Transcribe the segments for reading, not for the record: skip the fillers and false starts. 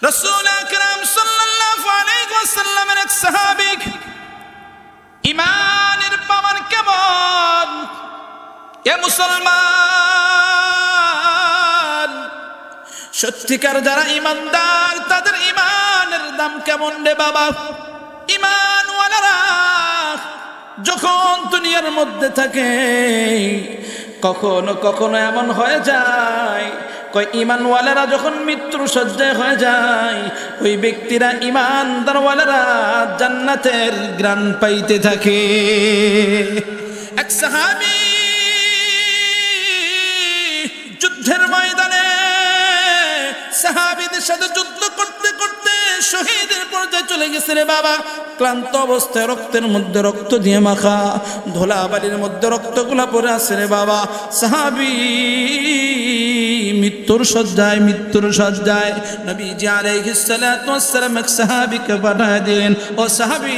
রাসূল আকরাম সাল্লাল্লাহু আলাইহি ওয়াসাল্লামের এক সাহাবী ইমানের পাওয়ার কেমন এ মুসলমান, সত্যিকার যারা ইমানদার তাদের ইমানের দাম কেমন রে বাবা। ইমানওয়ালারা যখন দুনিয়ার মধ্যে থাকে কখনো কখনো এমন হয়ে যায়, কয় ইমানওয়ালারা যখন মৃত্যুর শয্যায় হয়ে যায় ওই ব্যক্তিরা ইমানদারওয়ালারা জান্নাতের ঘ্রাণ পাইতে থাকে। এক সাহাবী যুদ্ধের ময়দানে সাহাবীদের সাথে যুদ্ধ করতে করতে শহীদের পর্যায়ে চলে গেছে রে বাবা। ক্লান্ত অবস্থায় রক্তের মধ্যে রক্ত দিয়ে মাখা, ধুলাবালির মধ্যে রক্তগুলা পড়ে আছে রে বাবা। সাহাবী মৃত্যুর শয্যায় নবীজি আলাইহিস সালাতু ওয়াস সালাম এক সাহাবীকে পাঠিয়ে দিলেন, ও সাহাবী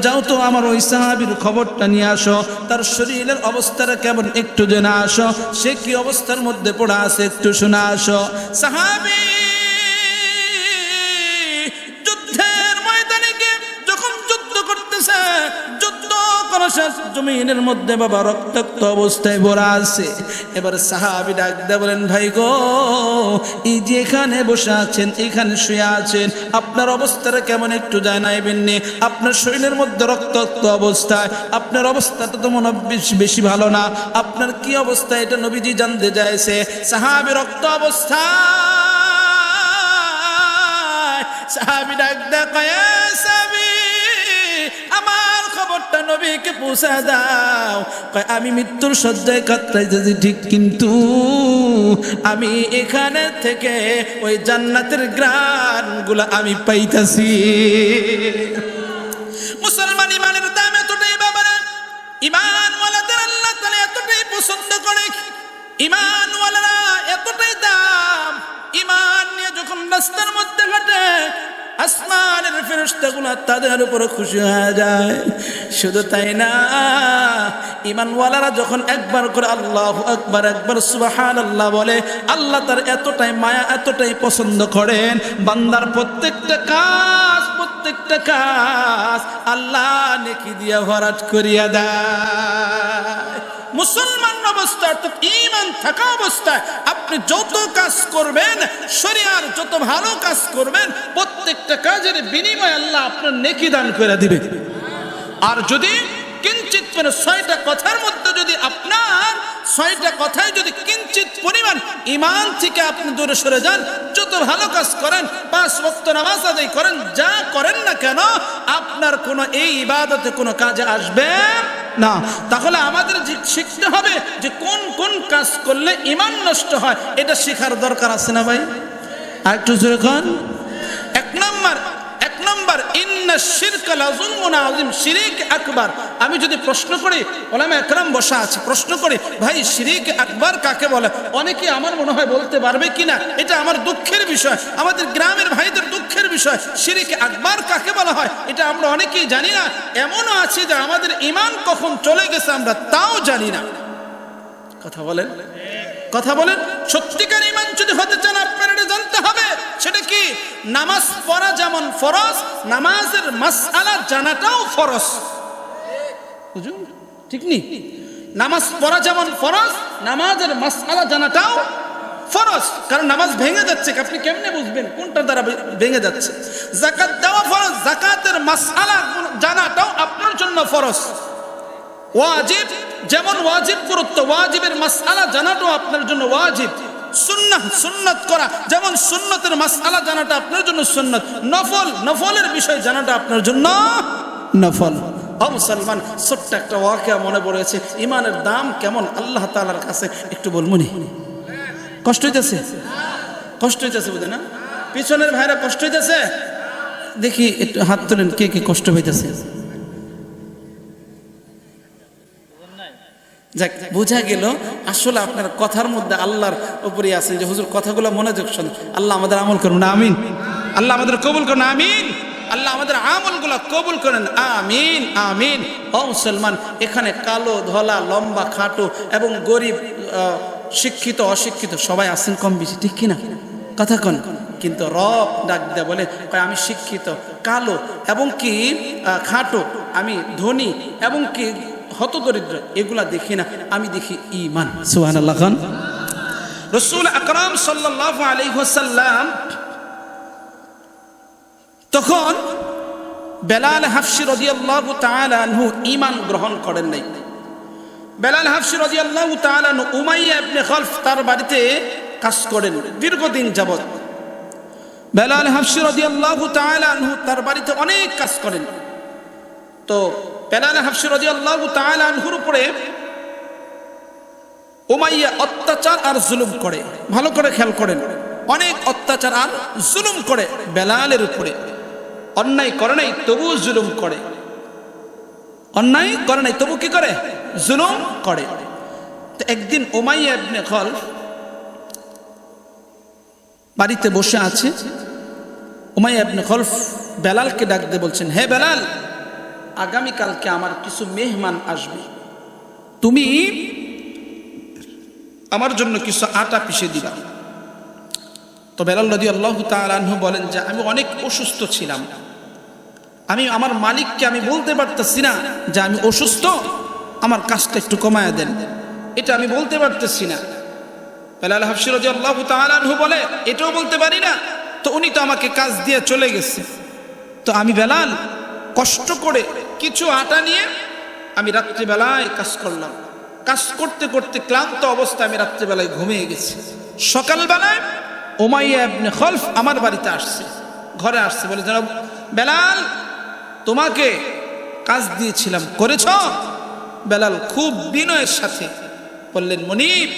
যাও তো আমার ওই সাহাবীর খবরটা নিয়ে আসো, তার শরীরের অবস্থাটা কেমন একটু জেনে আসো, সে কি অবস্থার মধ্যে পড়ে আছে একটু শুনে আসো। সাহাবী যুদ্ধের ময়দানে গিয়ে যখন যুদ্ধ করতেছে, যুদ্ধ করার জমিনের মধ্যে বাবা রক্তাক্ত অবস্থায় ভরা আছে। এবার সাহাবী ডাক দিয়ে বলেন, ভাই গো, এই যে এখানে বসে আছেন, এখানে শুয়ে আছেন, আপনার অবস্থাটা কেমন একটু জানাইবেন নি? আপনার শরীরের মধ্যে রক্তাক্ত অবস্থায়, আপনার অবস্থাটা তো মনে বেশি ভালো না, আপনার কি অবস্থা এটা নবীজি জানতে চাইছে। সাহাবী রক্ত অবস্থা, সাহাবী ডাক দিয়ে কয়, সাহাবী আমার খবরটা নবীকে পৌঁছে দাও। কয় আমি মৃত্যুর শয্যায় কাতরাইতেছি ঠিক, কিন্তু আমি এখানে থেকে ওই জান্নাতের ঘ্রাণগুলো আমি পাইতাছি। মুসলমান ইমানের দাম এতটাই বাবারা, ইমানওয়ালাদের আল্লাহ তাআলা এতটাই পছন্দ করে, ইমানওয়ালারা এতটাই দাম, ইমান নিয়ে যখন রাস্তার মধ্যে হাঁটে আসমানের ফেরেশতাগুলো তাদের উপর খুশি হয়ে যায়। শুধু তাই না, ঈমানওয়ালারা যখন একবার করে আল্লাহু আকবার, একবার সুবহানাল্লাহ বলে, আল্লাহ তার এতটাই মায়া, এতটাই পছন্দ করেন, বান্দার প্রত্যেকটা কাজ আল্লাহ নেকি দিয়া ভরাট করিয়া দেয়। মুসলমান অবস্থায় অর্থাৎ ঈমান থাকা অবস্থায় আপনি যত কাজ করবেন, শরীয়তের যত ভালো কাজ করবেন, প্রত্যেকটা কাজের বিনিময়ে আল্লাহ আপনার নেকি দান করে দিবে। আর যদি কিঞ্চিত মানে ৬টা কথার মধ্যে যদি আপনার ৬টা কথায় যদি কিঞ্চিত পরিমাণ ঈমান থেকে আপনি দূরে সরে যান, যত ভালো কাজ করেন, ৫ ওয়াক্ত নামাজ আদায় করেন, যা করেন না কেন, আপনার কোনো এই ইবাদতে কোনো কাজে আসবে না। তাহলে আমাদের শিখতে হবে যে কোন কোন কাজ করলে ঈমান নষ্ট হয়, এটা শেখার দরকার আছে না ভাই? আর একটু জোরে কোন। এক নম্বর ইন্না শিরকা লাযুলমুন আযীম, শিরক আকবার। আমি যদি প্রশ্ন করি, উলামা একরাম বসা আছে, প্রশ্ন করি ভাই শিরক আকবার কাকে বলে, অনেকে আমার মনে হয় বলতে পারবে কিনা, এটা আমার দুঃখের বিষয়, আমাদের গ্রামের ভাইদের দুঃখের বিষয়। শিরক আকবার কাকে বলা হয় এটা আমরা অনেকেই জানি না। এমনও আছে যে আমাদের ঈমান কখন চলে গেছে আমরা তাও জানি না। কথা বলেন। সত্যিকার ঈমান যদি হতে চান আপনার এটা জানতে হবে, সেটা কি? নামাজ পড়া যেমন ফরজ, নামাজের মাসআলা জানাটাও ফরজ। বুঝুন ঠিক নি? নামাজ পড়া যেমন ফরজ, নামাজের মাসআলা জানাটাও ফরজ। কারণ নামাজ ভেঙে যাচ্ছে, আপনি কেমনে বুঝবেন কোনটার দ্বারা ভেঙে যাচ্ছে? যাকাত দেওয়া ফরজ, যাকাতের মাসআলা জানাটাও আপনার জন্য ফরজ। ওয়াজিব যেমন ওয়াজিব গুরুত্ব, ওয়াজিবের মাসআলা জানাটাও আপনার জন্য ওয়াজিব। সুন্নাত করা যেমন সুন্নতের মাসআলা জানাটা আপনার জন্য সুন্নাত। নফলের বিষয় জানাটা আপনার জন্য নফল। ও মুসলমান, ছোট্ট একটা ওয়াকিয়া মনে পড়েছে, ইমানের দাম কেমন আল্লাহ তাআলার কাছে একটু বলমুনি। কষ্ট হইতেছে বুঝে না? পিছনের ভাইরা কষ্ট হইতেছে? দেখি একটু হাত তোলেন, কে কে কষ্ট হইতেছে? যাক, বোঝা গেল আসলে আপনার কথার মধ্যে আল্লাহর উপরে আছেন যে হুজুর কথাগুলো মনোযোগ শুনুন। আল্লাহ আমাদের আমল করুন, আমিন। আল্লাহ আমাদের কবুল করুন, আমিন। আল্লাহ আমাদের আমলগুলো কবুল করেন, আমিন আমিন। ও মুসলমান, এখানে কালো ধলা, লম্বা খাটো এবং গরিব, শিক্ষিত অশিক্ষিত সবাই আছেন কম বেশি, ঠিক কিনা? কথা কন। কিন্তু রব ডাক দেয়া বলে, কয় আমি শিক্ষিত, কালো এবং কি খাটো, আমি ধনী এবং কি হতদরিদ্র, এগুলা দেখি না, আমি দেখি ঈমান। সুবহানাল্লাহ খান। রাসূল আকরাম সাল্লাল্লাহু আলাইহি ওয়াসাল্লাম তখন বেলাল হাফসি রাদিয়াল্লাহু তাআলা আনহু ঈমান গ্রহণ করেন নাই। বেলাল হাফসি রাদিয়াল্লাহু তাআলা আনহু উমাইয়া ইবনে খালফ তার বাড়িতে কাজ করেন দীর্ঘদিন যাবত। বেলাল হাফসি রাদিয়াল্লাহু তাআলা আনহু তার বাড়িতে অনেক কাজ করেন। তো বেলাল হাফসি রাদিয়াল্লাহু তাআলা আনহুর উপরে উমাইয়া অত্যাচার আর জুলুম করে। ভালো করে খেয়াল করেন, অনেক অত্যাচার আর জুলুম করে বেলালের উপরে। অন্যায় করে নাই তবু জুলুম করে, অন্যায় করে নাই তবু কি করে? জুলুম করে। তো একদিন উমাইয়া ইবনে খালফ বাড়িতে বসে আছে। উমাইয়া ইবনে খালফ বেলালকে ডাক দিয়ে বলছেন, হে বেলাল, আগামীকালকে আমার কিছু মেহমান আসবে, তুমি আমার জন্য কিছু আটা পিষে দিবা। তো বেলাল রাদিয়াল্লাহু তাআলা আনহু বলেন যে আমি অনেক অসুস্থ ছিলাম, আমি আমার মালিককে আমি বলতে পারতেছি না যে আমি অসুস্থ, আমার কাজটা একটু কমায়া দেন, এটা আমি বলতে পারতেছি না। বেলাল হাফসি রাদিয়াল্লাহু তাআলা আনহু বলে, এটাও বলতে পারি না, তো উনি তো আমাকে কাজ দিয়ে চলে গেছে। তো আমি বেলাল কষ্ট করে কিছু আটা নিয়ে আমি রাত্রিবেলায় কাজ করলাম। কাজ করতে করতে ক্লান্ত অবস্থায় আমি রাত্রিবেলায় ঘুমিয়ে গেছি। সকালবেলায় উমাইয়া ইবনে খালফ আমার বাড়িতে আসছে, ঘরে আসছে, বলে জনাব বেলাল, তোমাকে কাজ দিয়েছিলাম, করেছ? বেলাল খুব বিনয়ের সাথে বললেন, মনিব,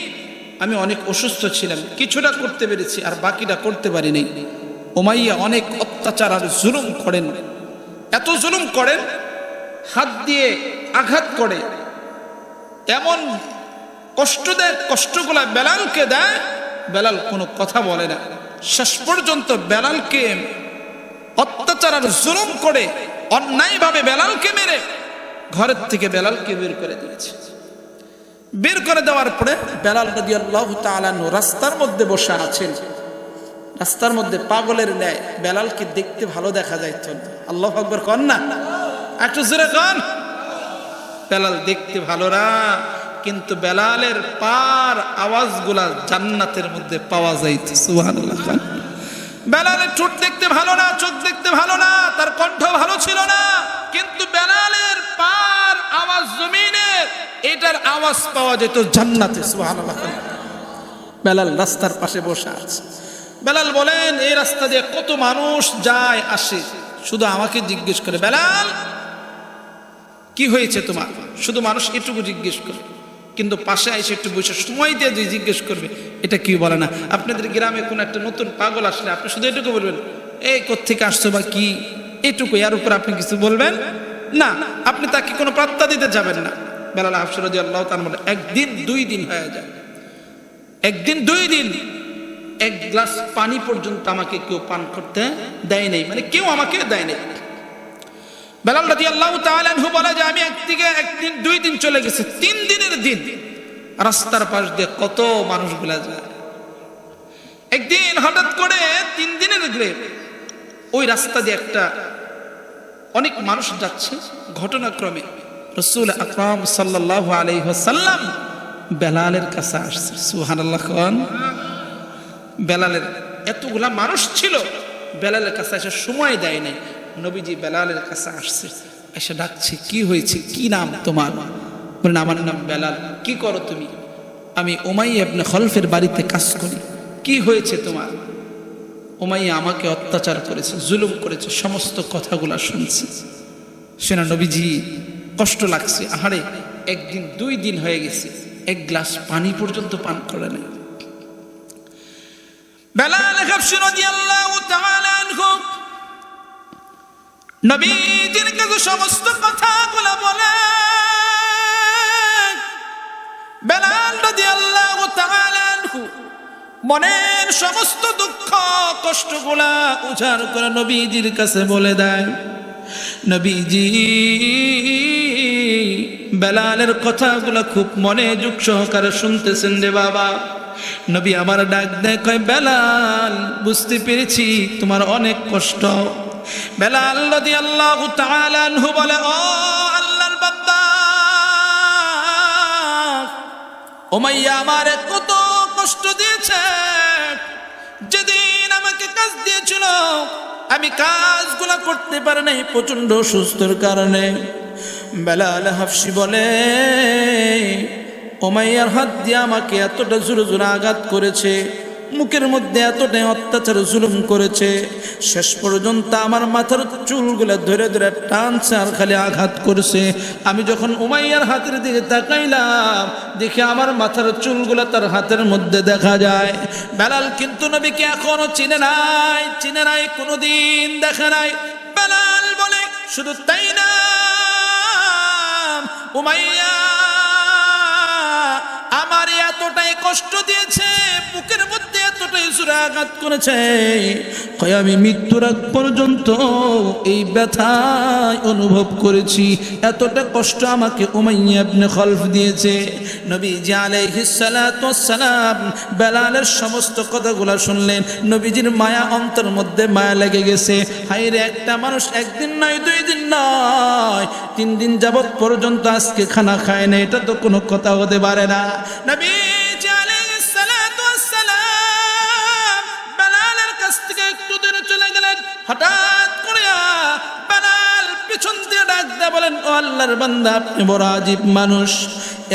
আমি অনেক অসুস্থ ছিলাম, কিছুটা করতে পেরেছি আর বাকিটা করতে পারিনি। উমাইয়া অনেক অত্যাচার আর জুলুম করেন, এত জুলুম করেন, হাত দিয়ে আঘাত করে, এমন কষ্ট দেয়, কষ্টগুলা বেলালকে দেয়, বেলাল কোনো কথা বলে না। শেষ পর্যন্ত বেলালকে অত্যাচার আর জুলুম করে অন্যায়ভাবে বেলালকে মেরে ঘরের থেকে বেলালকে বের করে দিয়েছে। বের করে দেওয়ার পরে বেলাল রাদিয়াল্লাহু তাআলা আনহু রাস্তার মধ্যে বসে আছেন। রাস্তার মধ্যে পাগলের ন্যায় বেলালকে দেখতে ভালো দেখা যাইত। আল্লাহু আকবার কন না, একটু জোরে কন। বেলাল দেখতে ভালো না, কিন্তু বেলালের পার আওয়াজগুলা জান্নাতের মধ্যে পাওয়া যাইত। সুবহানাল্লাহ। বেলালের ঠোঁট দেখতে ভালো না, চোখ দেখতে ভালো না, তার কণ্ঠ ভালো ছিল না, কিন্তু বেলালের পার আওয়াজ জমিনের, এটার আওয়াজ পাওয়া যেত জান্নাতে। সুবহানাল্লাহ। বেলাল রাস্তার পাশে বসে আছে। বেলাল বলেন, এই রাস্তা দিয়ে কত মানুষ যায় আসে, শুধু আমাকে জিজ্ঞেস করে, বেলাল কি হয়েছে তোমার? শুধু মানুষ এটুকু জিজ্ঞেস করে, কিন্তু পাশে এসে একটু বসে সময় দিয়ে যে জিজ্ঞেস করবে, এটা কি বলে না। আপনাদের গ্রামে কোন একটা নতুন পাগল আসলে আপনি শুধু এটুকু বলবেন, এই কোত্থেকে আসছো বা কি, এটুকু, এর উপর আপনি কিছু বলবেন না, আপনি তাকে কোনো পাত্তা দিতে যাবেন না। বেলাল হাফসি রাদিয়াল্লাহু তাআলা বলেন, একদিন দুই দিন হয়ে যায়, একদিন দুই দিন এক গ্লাস পানি পর্যন্ত আমাকে কেউ পান করতে দেয় নাই, মানে কেউ আমাকে দেয় নাই। বেলাল রাদিয়াল্লাহু তাআলা আনহু বলে যে আমি একদিন দুই দিন চলে গেছে, তিন দিনের দিন রাস্তার পাশ দিয়ে কত মানুষগুলা যায়। একদিন হঠাৎ করে তিন দিনের দিনে ওই রাস্তা দিয়ে একটা অনেক মানুষ যাচ্ছে, ঘটনাক্রমে রাসূল আকরাম সাল্লাল্লাহু আলাইহি ওয়াসাল্লাম বেলালের কাছে আসছে। সুবহানাল্লাহ। কোন বেলালের এতগুলা মানুষ ছিল, বেলালের কাছে এসে সময় দেয় নাই। নবীজি বেলালের কাছে আসছে, এসে ডাকছে, কি হয়েছে, কি নাম তোমার? বলেন, আমার নাম বেলাল। কি করো তুমি? আমি উমাইয়া ইবনে খালফের বাড়িতে কাজ করি। কি হয়েছে তোমার? উমাইয়া আমাকে অত্যাচার করেছে, জুলুম করেছে, সমস্ত কথাগুলা শুনছি। শুনে নবীজি কষ্ট লাগছে, আহারে একদিন দুই দিন হয়ে গেছে, এক গ্লাস পানি পর্যন্ত পান করে নাই। বেলাল হাফসি রাদিয়াল্লাহু তাআলা আনহু নবীজির কাছে সমস্ত কথাগুলো বলে। বেলাল রাদিয়াল্লাহু তাআলা আনহু মনের সমস্ত দুঃখ কষ্টগুলা উজাড় করে নবীজির কাছে বলে দেয়। নবীজি বেলালের কথাগুলো খুব মনোযোগ সহকারে শুনতেছেন রে বাবা। নবী আমার ডাক দেয়, কয় বেলাল, বুঝতে পেরেছি তোমার অনেক কষ্ট। বেলাল রাদিয়াল্লাহু তাআলা আনহু বলে, ও আল্লাহর বান্দা, উমাইয়া আমারে কত কষ্ট দিয়েছে। যেদিন আমাকে কাজ দিয়েছিল আমি কাজগুলো করতে পারি নাই প্রচন্ড অসুস্থর কারণে। বেলাল হাফসি বলে, উমাইয়ার হাত দিয়ে আমাকে এতটা জোরে জোরে আঘাত করেছে, মুখের মধ্যে এতটাই অত্যাচার জুলুম করেছে, শেষ পর্যন্ত আমার মাথার চুলগুলা ধরে ধরে টানছে আর খালি আঘাত করছে। আমি যখন উমাইয়ার হাতের দিকে তাকাইলাম, দেখি আমার মাথার চুলগুলা তার হাতের মধ্যে দেখা যায়। বেলাল কিন্তু নবীকে এখনো চিনে নাই, কোনোদিন দেখে নাই। বেলাল বলে, শুধু তাই না, উমাইয়া আমার এতটাই কষ্ট দিয়েছে, বুকের মধ্যে এতটাই জোরে আঘাত করেছে, কয় আমি মৃত্যুর আগ পর্যন্ত এই ব্যথায় অনুভব করেছি। এতটা কষ্ট আমাকে উমাইয়া ইবনে খলফ দিয়েছে। নবীজি আলাইহিস সালাতু ওয়াস সালাম বেলালের সমস্ত কথাগুলো শুনলেন। নবীজির মায়া অন্তর মধ্যে মায়া লেগে গেছে। হায়রে, একটা মানুষ একদিন নয়, 2 দিন নয়, 3 দিন যাবত পর্যন্ত আজকে খানা খায় না, এটা তো কোনো কথা হতে পারে না। নবীজি আলাইহিস সালাতু ওয়াস সালাম বেলালের কাছ থেকে একটু দূরে চলে গেলেন। হঠাৎ করে বেলাল পিছন দিয়ে ডাক দিয়ে বলেন, ও আল্লাহর বান্দা, আপনি বড় আজীব মানুষ।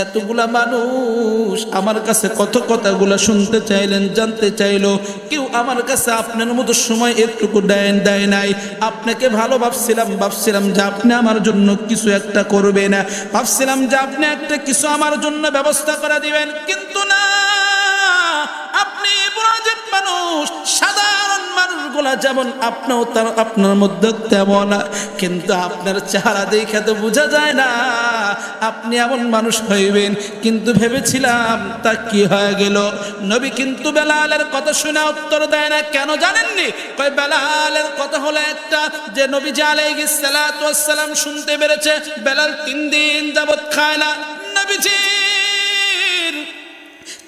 এতগুলা মানুষ আমার কাছে কত কথাগুলা শুনতে চাইলেন, জানতে চাইলো, কেউ আমার কাছে আপনার মতো সময় একটুকু দেয় নাই। আপনাকে ভালো ভাবছিলাম যে আপনি আমার জন্য কিছু একটা করবেন, ভাবছিলাম যে আপনি একটা কিছু আমার জন্য ব্যবস্থা করে দিবেন, কিন্তু না, আপনি বড় আজীব মানুষ। সাধারণ মানুষগুলা যেমন আপনিও তার আপনার মধ্যে তেমন, কিন্তু আপনার চেহারা দেখে তো বোঝা যায় না আপনি এমন মানুষ হইবেন। কিন্তু ভেবেছিলাম, তা কি হয়ে গেল? নবী কিন্তু বেলালের কথা শুনে উত্তর দেয় না। কেন জানেননি? কই বেলালের কথা হলো একটা, যে নবীজি আলাইহিস সালাতু ওয়াস সালাম শুনতে পেরেছে বেলাল 3 দিন যাবত খায় না। নবীজি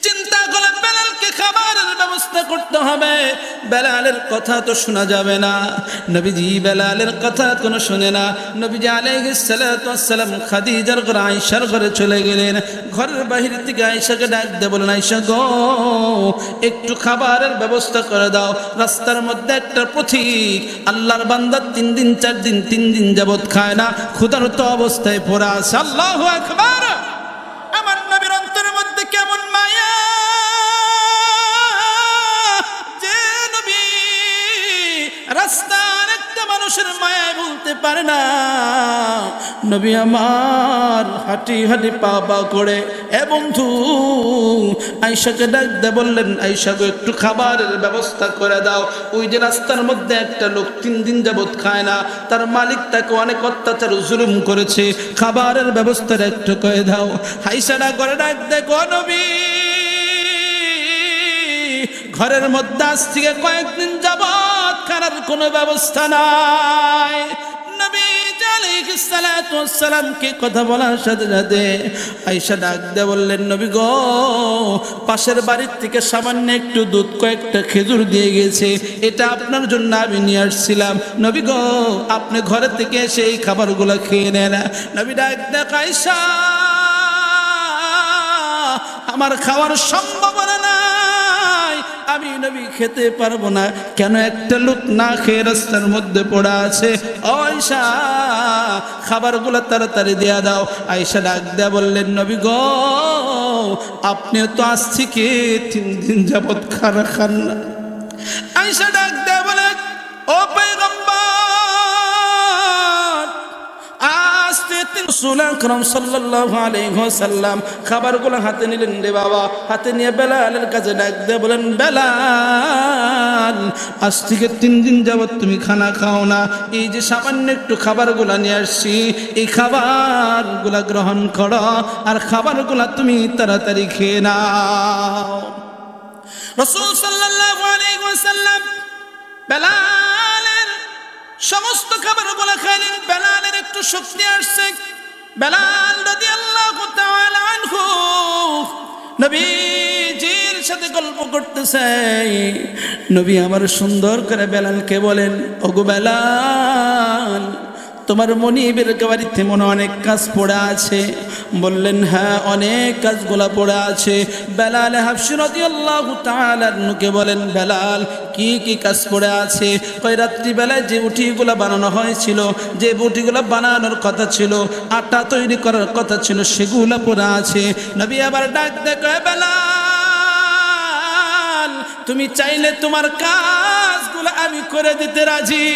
চিন্তা করলেন বেলালকে খাবারের ব্যবস্থা করতে হবে, বেলালের কথা তো শোনা যাবে না। নবীজি বেলালের কথা কোনো শুনে না। নবীজি আলাইহিস সালাতু ওয়াস সালাম খাদিজার ঘরে, আয়েশার ঘরে চলে গেলেন। ঘরের বাহির থেকে আয়েশাকে ডাক দিয়ে বলেন, আয়েশা গো, একটু খাবারের ব্যবস্থা করে দাও। রাস্তার মধ্যে একটা পথিক আল্লাহর বান্দা 3 দিন 4 দিন 3 দিন যাবত খায় না, ক্ষুধার্ত অবস্থায় পড়ে আছে। আল্লাহু আকবার! আমার নবীর অন্তরের মধ্যে কেমন মায়া, যে নবী রাস্তার একটা মানুষের মায়ায় বলতে পারে না। নবী আমার হাঁটি হাঁটি পা পা করে, এ বন্ধু, আয়েশাকে ডাক দিয়ে বললেন, আয়েশা গো, একটু খাবারের ব্যবস্থা করে দাও। ওই যে রাস্তার মধ্যে একটা লোক 3 দিন যাবত খায় না, তার মালিক তাকে অনেক অত্যাচার জুলুম করেছে, খাবারের ব্যবস্থাটা একটু করে দাও। আয়েশা ডাক করে ডাক দেয়, গো নবী, ঘরের মধ্যে আজ থেকে কয়েকদিন যাবত খানার কোনো ব্যবস্থা নাই। নবী আলাইহিস সালাতু ওয়াস সালামকে কথা বলার সাথে সাথে আয়েশা ডাক দিয়ে বললেন, নবী গো, পাশের বাড়ির থেকে সামান্য একটু দুধ, কয়েকটা খেজুর দিয়ে গেছে, এটা আপনার জন্য আমি নিয়ে আসছিলাম। নবী গো, আপনি ঘরে থেকে এসে এই খাবারগুলো খেয়ে নেন। নবী ডাক দিয়ে, আয়েশা, আমার খাওয়ার সম্ভাবনা নাই, আমি নবী খেতে পারবো না। কেন? একটা লোক না খেয়ে রাস্তার মধ্যে পড়ে আছে। আয়েশা, খাবারগুলো তাড়াতাড়ি দেয়া দাও। আয়েশা ডাক দেয়া বললেন, নবী গো, আপনিও তো আজ থেকে 3 দিন যাবত খানা খান না। আয়েশা ডাক দেয়া বলেন, ও পয়গম্বর, আজ থেকে রাসূল আকরাম সাল্লাল্লাহু আলাইহি ওয়াসাল্লাম খাবারগুলো হাতে নিলেন রে বাবা। হাতে নিয়ে বেলালের কাছে ডাক দিয়ে বলেন, বেলাল, আজ থেকে 3 দিন যাবত তুমি খানা খাও না, এই যে সামান্য একটু খাবারগুলো নিয়ে আসছি, এই খাবারগুলা গ্রহণ করো, আর খাবারগুলা তুমি তাড়াতাড়ি খেয়ে নাও। রাসূল সাল্লাল্লাহু আলাইহি ওয়াসাল্লাম বেলালের সমস্ত খাবারগুলো খাইলেন। বেলালের একটু শক্তি আসছে। বেলাল রাদিয়াল্লাহু তাআলা আনহু নবীজির সাথে গল্প করতেছে। নবী আমার সুন্দর করে বেলালকে বলেন, ওগো বেলাল, তোমার মনিবের বাড়িতে মনে অনেক কাজ পড়ে আছে। বললেন, হ্যাঁ, অনেক কাজগুলা পড়ে আছে। বেলাল হাবশী রাদিয়াল্লাহু তাআলা আনহুকে বলেন, বেলাল, কি কি কাজ পড়ে আছে? কই, রাত্রিবেলায় যে বুটিগুলো বানানো হয়েছিল, যে বুটিগুলো বানানোর কথা ছিল, আটা তৈরি করার কথা ছিল, সেগুলো পড়ে আছে। নবী আবার ডাক দেখে, বেলাল, তুমি চাইলে তোমার কাজগুলো আমি করে দিতে রাজি।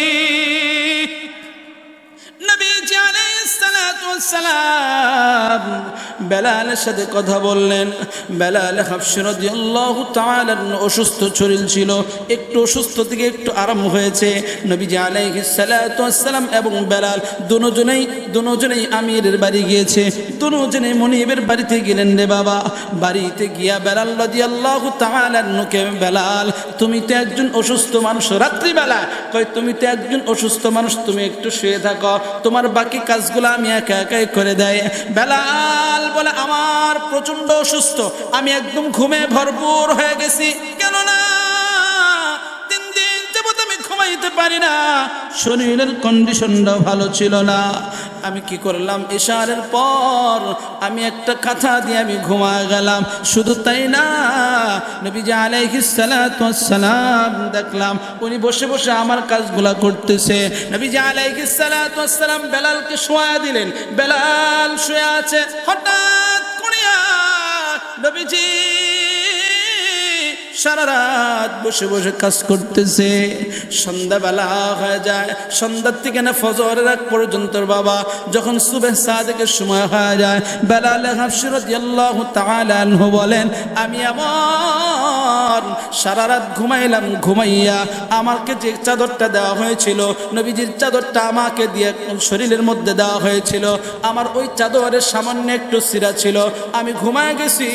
নবীজি আলাইহিস সালাতু ওয়াস সালাম বেলালের সাথে কথা বললেন। বেলাল হাবশী রাদিয়াল্লাহু তাআলা অসুস্থ শরীর ছিল, একটু অসুস্থ থেকে একটু আরাম হয়েছে। নবীজি আলাইহিস সালাতু ওয়াস সালাম এবং বেলাল দুজনেই আমিরের বাড়ি গিয়েছে। দুজনেই মনিবের বাড়িতে গেলেন রে বাবা। বাড়িতে গিয়া বেলাল রাদিয়াল্লাহু তাআলা আনহুকে, বেলাল, তুমি তো একজন অসুস্থ মানুষ, রাত্রিবেলা, কই তুমি তো একজন অসুস্থ মানুষ, তুমি একটু শুয়ে থাকো, তোমার বাকি কাজগুলো আমি একা একাই করে দেয়। বেলাল বলে, আমার প্রচন্ড অসুস্থ, আমি একদম ঘুমে ভরপুর হয়ে গেছি, কেননা 3 দিন যাবত আমি ঘুমাইতে পারি না, শরীরের কন্ডিশনটাও ভালো ছিল না। আমি কি করলাম, ইশারের পর আমি একটা কথা দিয়ে আমি ঘুমায় গেলাম। শুধু তাই না, নবীজি আলাইহিস সালাতু ওয়াস সালাম দেখলাম উনি বসে বসে আমার কাজগুলা করতেছে। নবীজি আলাইহিস সালাতু ওয়াস সালাম বেলালকে শোয়া দিলেন। বেলাল শুয়ে আছে, হঠাৎ করিয়া নবীজি সারা রাত বসে বসে কাজ করতেছে। সন্ধ্যাবেলা হয়ে যায়, সন্ধ্যার থেকে না ফজরের আগ পর্যন্ত বাবা, যখন সুবহ সাদিকের সময় হয়ে যায়, বেলাল হাবশী রাদিয়াল্লাহু তাআলা আনহু বলেন, আমি আমার সারা রাত ঘুমাইলাম, ঘুমাইয়া আমাকে যে চাদরটা দেওয়া হয়েছিল, নবীজির চাদরটা আমাকে দিয়ে শরীরের মধ্যে দেওয়া হয়েছিল, আমার ওই চাদরের সামান্য একটু ছিঁড়া ছিল, আমি ঘুমায় গেছি।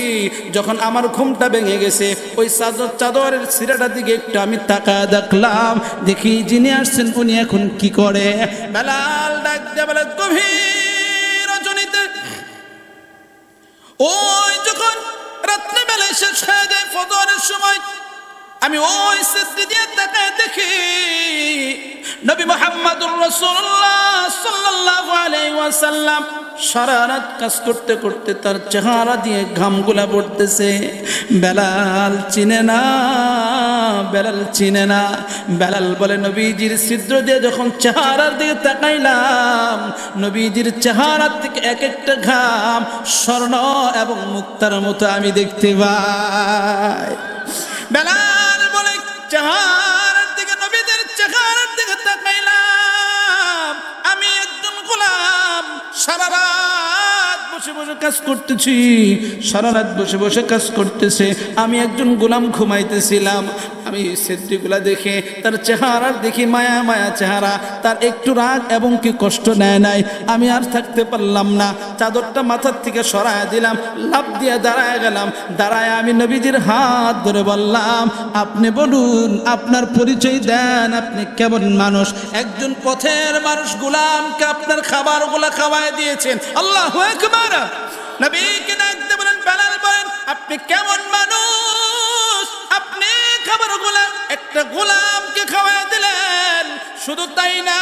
যখন আমার ঘুমটা ভেঙে গেছে, ওই চাদরের ছিঁড়াটার দিকে একটু আমি তাকায় দেখলাম, দেখি যিনি আসছেন উনি এখন কি করে। বেলাল ডাক দিয়ে বলে, গভীর রজনীতে, ওই যখন রাত্রিবেলায় শেষ হয়ে যায় ফজরের সময়, আমি ওই সিজদা দিয়ে তাকায় দেখি নবী মুহাম্মদুর রাসূলুল্লাহ সাল্লাল্লাহু আলাইহি ওয়াসাল্লাম সারা রাত কাজ করতে করতে তার চেহারা দিয়ে ঘামগুলা পড়তেছে। বেলাল চিনে না, বেলাল চিনে না। বেলাল বলে, নবীজির ছিদ্র দিয়ে যখন চেহারার দিকে তাকাইলাম, নবীজির চেহারার থেকে এক একটা ঘাম স্বর্ণ এবং মুক্তার মতো আমি দেখতে পাই। বেলাল বলে, চেহারার দিকে, নবীদের চেহারার দিকে তাকাইলাম, আমি একজন গোলাম, সারা রাত বসে বসে কাজ করতেছি, সারা রাত বসে বসে কাজ করতেছে, আমি একজন গোলাম ঘুমাইতেছিলাম। আমি সেদিগুলা দেখে তার চেহারার দেখি মায়া মায়া চেহারা, তার একটু রাগ এবং কি কষ্ট নেয় নাই। আমি আর থাকতে পারলাম না, চাদরটা মাথার থেকে সরায় দিলাম, লাফ দিয়ে দাঁড়ায় গেলাম। দাঁড়ায় আমি নবীজির হাত ধরে বললাম, আপনি বলুন, আপনার পরিচয় দেন, আপনি কেমন মানুষ? একজন পথের মানুষ গোলামকে আপনার খাবারগুলা খাওয়ায় দিয়েছেন, আল্লাহু আকবার। নবীকে ডাকতে বলেন, বেলাল বলেন, আপনি কেমন মানুষ? আপনি খাবারগুলা একটা গোলামকে খাওয়ায় দিলেন। শুধু তাই না,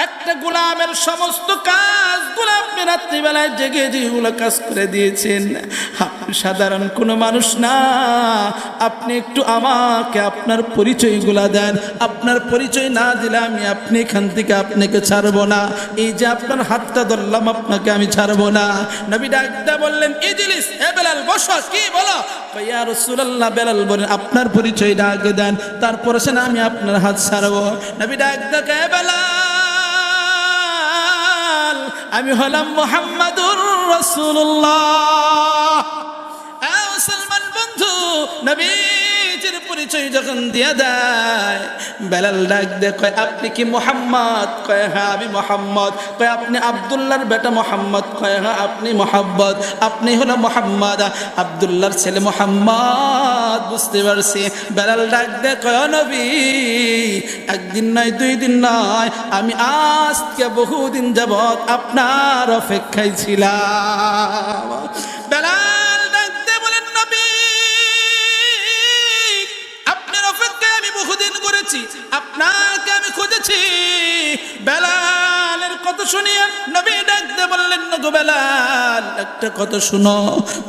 একটা গোলামের সমস্ত কাজগুলো আপনি রাত্রিবেলায় জেগে যেগুলো কাজ করে দিয়েছেন। আপনি সাধারণ কোনো মানুষ না, আপনি একটু আমাকে আপনার পরিচয়গুলা দেন। আপনার পরিচয় না দিলে আমি আপনি এখান থেকে আপনাকে ছাড়বো না। এই যে আপনার হাতটা ধরলাম, আপনাকে আমি ছাড়বো না। নবী ডাকতে বললেন, ইজলিস, হে বেলাল বসো। কি বলো? ইয়া রাসূলুল্লাহ। বেলাল বলেন, আপনার পরিচয়টা আগে দেন, তারপরে সে না আমি আপনার হাত ছাড়বো। নবী ডাকতে, হে বেলাল, আমি হলাম মুহাম্মাদুর রাসূলুল্লাহ। মুসলমান বন্ধু, নবীজির পরিচয় যখন দিয়ে দেয়, বেলাল ডাক দে, কয় আপনি কি মুহাম্মদ? কয় হ্যাঁ আমি মুহাম্মদ। কয় আপনি আব্দুল্লাহর বেটা মুহাম্মদ? কয় হ্যাঁ আপনি মুহাম্মদ। আপনি হলো মুহাম্মদ, আব্দুল্লাহর ছেলে মুহাম্মদ। বুঝতে পারছি। বেলাল ডাক দে, কয় নবী, একদিন নয়, 2 দিন নয়, আমি আজকে বহুদিন যাবত আপনার অপেক্ষায় ছিলাম। বেলাল ডাক দে বলেন, নবী আপনাকে আমি খুঁজেছি। বেলালের কথা শুনিয়ে নবী ডাকতে বললেন, গো বেলাল একটা কথা শুনো।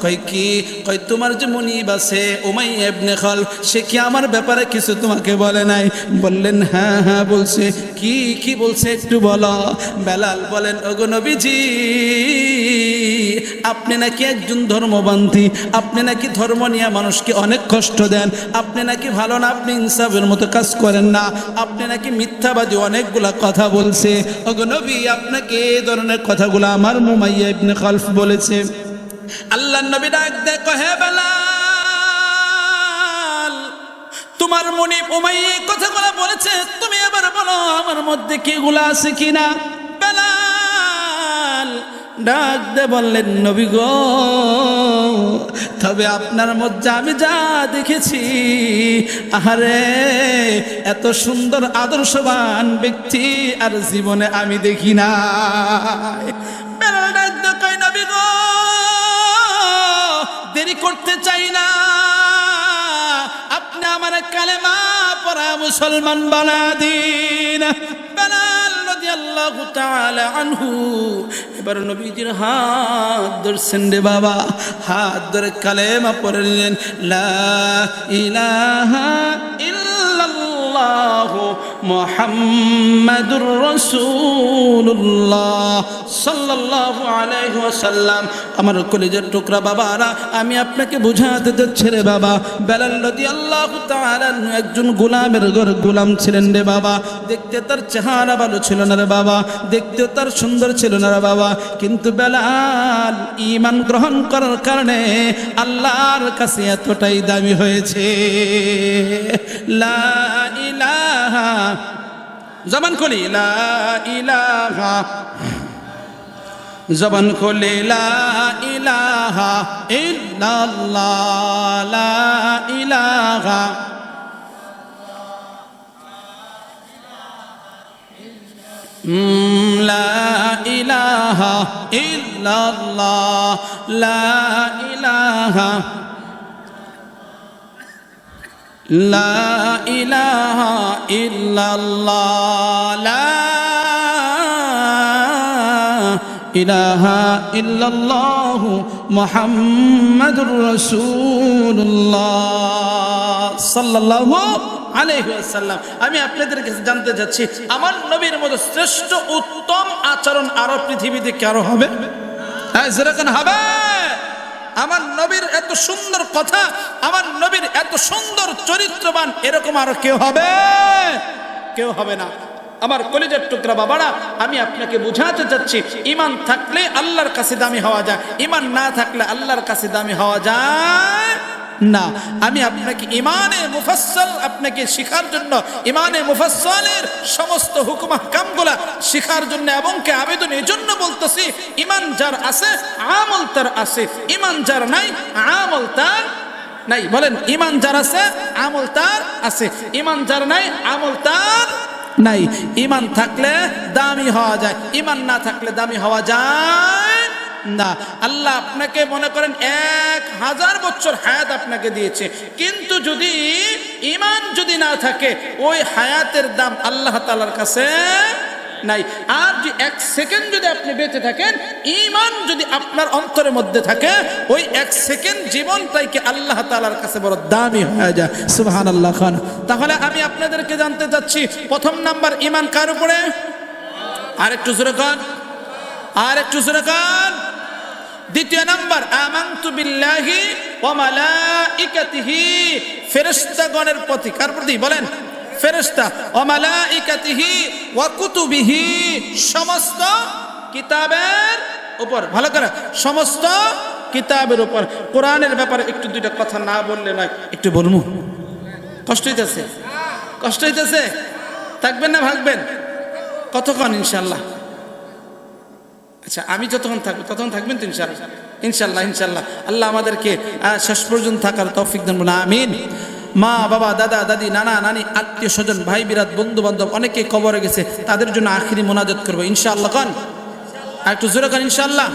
কই কি? কই তোমার যে মুনিব আছে উমাইয়া ইবনে খালফ, সে কি আমার ব্যাপারে কিছু তোমাকে বলে নাই? বললেন হ্যাঁ হ্যাঁ বলছে। কি কি বলছে একটু বলো। বেলাল বলেন, ওগো নবীজি, আপনি নাকি একজন ধর্মবান্ধী, আপনি নাকি ধর্ম নিয়ে মানুষকে অনেক কষ্ট দেন, আপনি নাকি ভালো না, আপনি ইনসাফের মতো কাজ করেন না, আপনি নাকি মিথ্যাবাদী অনেকগুলা কথা বলছে। ওগো নবী, আপনাকে এই ধরনের কথাগুলো আমার উমাইয়া ইবনে খালফ বলেছে। আল্লাহর নবী ডাক দেয়, হে বেলাল, তোমার মুনিব উমাইয়া এই কথাগুলো বলেছে, তুমি এবার বলো আমার মধ্যে কি গুলা আছে কিনা। বেলাল ডাক দে বললেন, নবী গো, তবে আপনার মধ্যে আমি যা দেখেছি, আহারে এত সুন্দর আদর্শবান ব্যক্তি আর জীবনে আমি দেখি না। বেলাল ডাক দে কই, নবী গো, দেরি করতে চাই না, আপনি আমার কালেমা পড়া মুসলমান বানা দিন। বেলাল রাদিয়াল্লাহু তাআলা আনহু এবার নবীজির হাত ধরছেন রে বাবা, হাত ধরে কালেমা পড়ে নিলেন, লা ইলাহা ইল্লাল্লাহু মুহাম্মাদুর রাসূলুল্লাহ সাল্লাল্লাহু আলাইহি ওয়াসাল্লাম। আমার কলিজার টুকরা বাবারা, আমি আপনাকে বুঝাতে যাচ্ছি রে বাবা, বেলাল রাদিয়াল্লাহু তাআলা একজন গোলামের গোলাম ছিলেন রে বাবা। দেখতে তার চেহারা ভালো ছিল না রে বাবা, দেখতেও তার সুন্দর ছিল না রে বাবা, কিন্তু বেলাল ঈমান গ্রহণ করার কারণে আল্লাহর কাছে এতটাই দামি হয়েছে। লা ইলাহা, জবান খুলি লা ইলাহা, জবান খুলি লা ইলাহা ইল্লাল্লাহ, লা ইলাহা লা ইলাহা ইল্লাল্লাহ, লা ইলাহা লা ইলাহা ইল্লাল্লাহ, লা ইলাহা ইল্লাল্লাহু মুহাম্মাদুর রাসূলুল্লাহ সাল্লাল্লাহু আলাইহি ওয়াসাল্লাম। আমি আপনাদের কাছে জানতে যাচ্ছি, আমার নবীর মতো শ্রেষ্ঠ উত্তম আচরণ আরো পৃথিবীতে কারো হবে? হ্যাঁ, যেরকম হবে। আমার নবীর এত সুন্দর কথা, আমার নবীর এত সুন্দর চরিত্রবান এরকম আরো কেউ হবে? কেউ হবে না। আমার কলিজার টুকরা বাবারা, আমি আপনাকে বুঝাতে চাচ্ছি, ঈমান থাকলে আল্লাহর কাছে দামি হওয়া যায়, ঈমান না থাকলে আল্লাহর কাছে দামি হওয়া যায় না। আমি আপনাকে ঈমানে মুফাসসাল আপনাকে শেখার জন্য, ঈমানে মুফাসসালের সমস্ত হুকুম আহকামগুলা শেখার জন্য এবং কে আবেদন এই জন্য বলতেছি, ঈমান যার আছে আমল তার আছে, ঈমান যার নাই আমল তার নাই। বলেন, ঈমান যার আছে আমল তার আছে, ঈমান যার নাই আমল তার নাই। ঈমান থাকলে দামি হওয়া যায়, ঈমান না থাকলে দামি হওয়া যায় না। আল্লাহ আপনাকে মনে করেন 1000 বছর হায়াত আপনাকে দিয়েছে, কিন্তু যদি ঈমান যদি না থাকে, ওই হায়াতের দাম আল্লাহ তাআলার কাছে নাই। আর যে 1 সেকেন্ড যদি আপনি বেঁচে থাকেন, ঈমান যদি আপনার অন্তরের মধ্যে থাকে, ওই 1 সেকেন্ড জীবনটাকে আল্লাহ তাআলার কাছে বড় দামি হয়ে যায়। সুবহানাল্লাহ খান। তাহলে আমি আপনাদেরকে জানতে চাচ্ছি, প্রথম নাম্বার ঈমান কার উপরে? আর একটু জোরে কান, আর একটু জোরে কান। দ্বিতীয় নাম্বার, আমানতু বিল্লাহি ওয়া মালাইকাতিহি, ফেরেশতাগণের প্রতি। কার প্রতি? বলেন, ফেরেশতা। ওয়া মালাইকাতিহি ওয়া কুতুবিহি, সমস্ত কিতাবের উপর। ভালো করে, সমস্ত কিতাবের উপর। কোরআনের ব্যাপারে একটু দুইটা কথা না বললে নয়, একটু বলবো। কষ্ট হইতেছে? কষ্ট হইতেছে? থাকবেন না ভাগবেন? কতক্ষণ? ইনশাআল্লাহ। আচ্ছা, আমি যতক্ষণ থাকবো ততক্ষণ থাকবেন তো? ইনশাআল্লাহ, ইনশাআল্লাহ, ইনশাআল্লাহ। আল্লাহ আমাদেরকে শেষ পর্যন্ত থাকার তৌফিক দান করুন, আমিন। মা বাবা, দাদা দাদি, নানা নানি, আত্মীয় স্বজন, ভাই বিরাত, বন্ধু বান্ধব অনেকে কবরে গেছে, তাদের জন্য আখিরি মোনাজাত করবো ইনশাআল্লাহ। কান আর একটু জোরে কান, ইনশাআল্লাহ।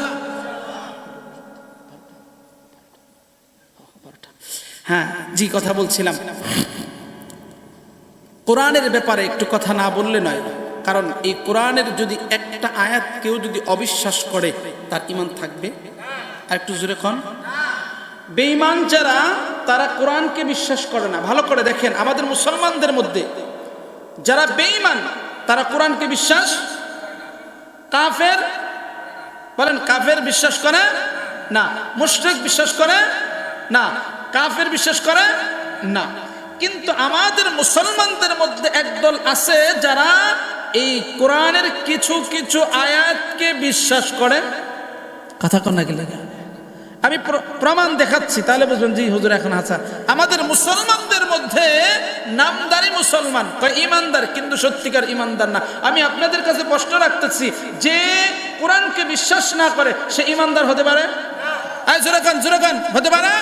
হ্যাঁ জি, কথা বলছিলাম। কোরআনের ব্যাপারে একটু কথা না বললে নয়, কারণ এই কোরআনের যদি একটা আয়াত কেউ যদি অবিশ্বাস করে তার ঈমান থাকবে? আর একটু জোরে কোন। বেঈমান যারা, তারা কোরআনকে বিশ্বাস করে না। ভালো করে দেখেন, আমাদের মুসলমানদের মধ্যে যারা বেঈমান তারা কোরআনকে বিশ্বাস, কাফের বলেন, কাফের বিশ্বাস করে না, মুশরিক বিশ্বাস করে না, কাফের বিশ্বাস করে না। কিন্তু আমাদের মুসলমানদের মধ্যে একদল আছে যারা এই কোরআনের কিছু কিছু আয়াতকে বিশ্বাস করে। কথা কন না কি লাগে? আমি প্রমাণ দেখাচ্ছি, তাহলে বুঝবেন জি হুজুর এখন আচ্ছা। আমাদের মুসলমানদের মধ্যে নামদারি মুসলমান, ইমানদার কিন্তু সত্যিকার ইমানদার না। আমি আপনাদের কাছে প্রশ্ন রাখতেছি, যে কোরআনকে বিশ্বাস না করে সে ইমানদার হতে পারে? জোরে গান হতে পারে?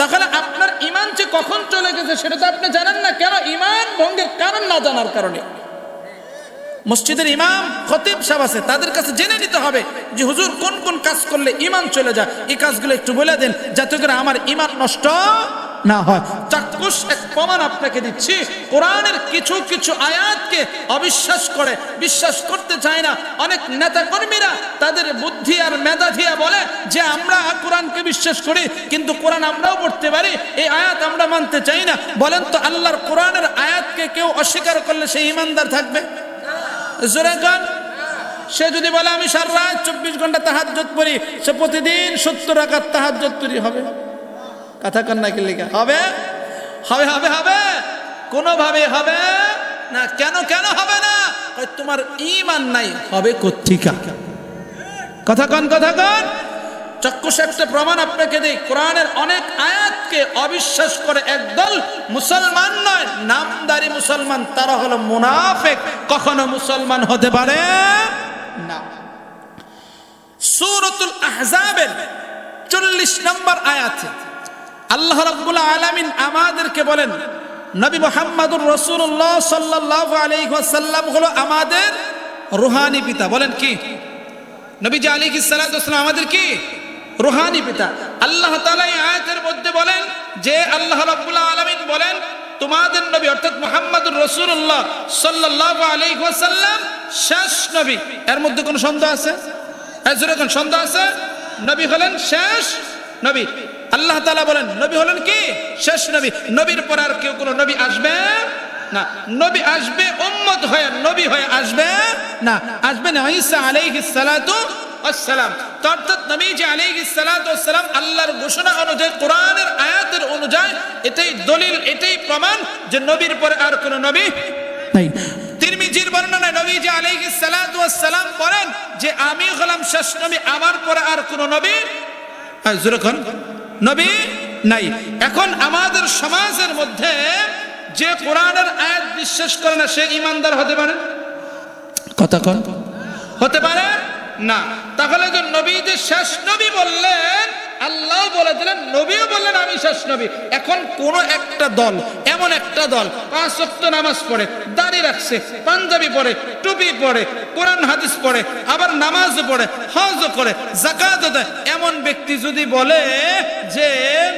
তাহলে আপনার ইমান যে কখন চলে গেছে সেটা তো আপনি জানেন না। কেন? ইমান ভঙ্গের কারণ না জানার কারণে। মসজিদের ইমাম খতিব সাহেব আছে, তাদের কাছে জেনে নিতে হবে যে হুজুর কোন কোন কাজ করলে ইমান চলে যায়, এই কাজগুলো একটু বলে দেন যাতে করে আমার ইমান নষ্ট না হয়। চাক্ষুষ এক প্রমাণ আপনাকে দিচ্ছি, কোরআনের কিছু কিছু আয়াতকে অবিশ্বাস করে, বিশ্বাস করতে চায় না। অনেক নেতা কর্মীরা তাদের বুদ্ধি আর মেধা দিয়ে বলে যে আমরা কোরআনকে বিশ্বাস করি, কিন্তু কোরআন আমরাও পড়তে পারি, এই আয়াত আমরা মানতে চাই না। বলেন তো, আল্লাহর কোরআনের আয়াতকে কেউ অস্বীকার করলে সে ইমানদার থাকবে? জোরে গান। সে যদি বলে আমি সারা রাত 24 ঘন্টা তাহাজ্জুদ পড়ি, সে প্রতিদিন 70 রাকাত তাহাজ্জুদ তৈরি হবে? কথা কন না কি লেখা হবে? হবে হবে হবে? কোনোভাবে হবে না। কেন কেন হবে না? তোমার ঈমান নাই। হবে কোত্থেকে? কথা কন কথা কন। চাক্ষুষ একটা প্রমাণ আপনাকে দেই, কোরআনের অনেক আয়াতকে অবিশ্বাস করে একদল মুসলমান নয়, নামদারি মুসলমান, তারা হলো মুনাফিক, কখনো মুসলমান হতে পারে না। সূরাতুল আহজাবের 40 নম্বর আয়াতে আল্লাহ রাব্বুল আলামিন আমাদেরকে বলেন, নবী মুহাম্মদুর রাসূলুল্লাহ সাল্লাল্লাহু আলাইহি ওয়াসাল্লাম হলো আমাদের রূহানি পিতা। বলেন কি? নবীজি আলাইহিস সালাতু ওয়াস সালাম আমাদের কি? রূহানি পিতা। আল্লাহ তাআলা এই আয়াতের মধ্যে বলেন যে আল্লাহ রাব্বুল আলামিন বলেন তোমাদের নবী অর্থাৎ মুহাম্মদুর রাসূলুল্লাহ সাল্লাল্লাহু আলাইহি ওয়াসাল্লাম শেষ নবী। এর মধ্যে কোনো সন্দেহ আছে? এজরে কোন সন্দেহ আছে? নবী হলেন শেষ নবী। আল্লাহ তাআলা বলেন নবী হলেন কি? শেষ নবী। নবীর পর আর কেউ কোনো নবী আসবে না। নবী আসবে উম্মত হয়ে, নবী হয়ে আসবে না। আসবেন ঈসা আলাইহিস সালাতু আসসালাম। অর্থাৎ নবীজি আলাইহিস সালাতু আসসালাম আল্লাহর ঘোষণা অনুযায়ী, কোরআনের আয়াতের অনুযায়ী এটাই দলিল, এটাই প্রমাণ যে নবীর পরে আর কোনো নবী নাই। তিরমিজির বর্ণনায় নবীজি আলাইহিস সালাতু আসসালাম বলেন যে আমি হলাম শেষ নবী, আমার পরে আর কোনো নবী যখন নবী নাই। এখন আমাদের সমাজের মধ্যে যে কোরআনের আয়াত বিশ্বাস করে না সে ইমানদার হতে পারে? কথা কন। হতে পারে না। তাহলে যে নবী যে শেষ নবী বললেন, আল্লাহ বলে দিলেন, নবীও বললেন আমি শেষ নবী। এখন কোন একটা দল, এমন একটা দল 5 ওয়াক্ত নামাজ পড়ে, দাড়ি রাখছে, পাঞ্জাবি পরে, টুপি পরে, কোরআন হাদিস পড়ে, আবার নামাজ পড়ে, হজও করে, যাকাত দেয়, এমন ব্যক্তি যদি বলে যে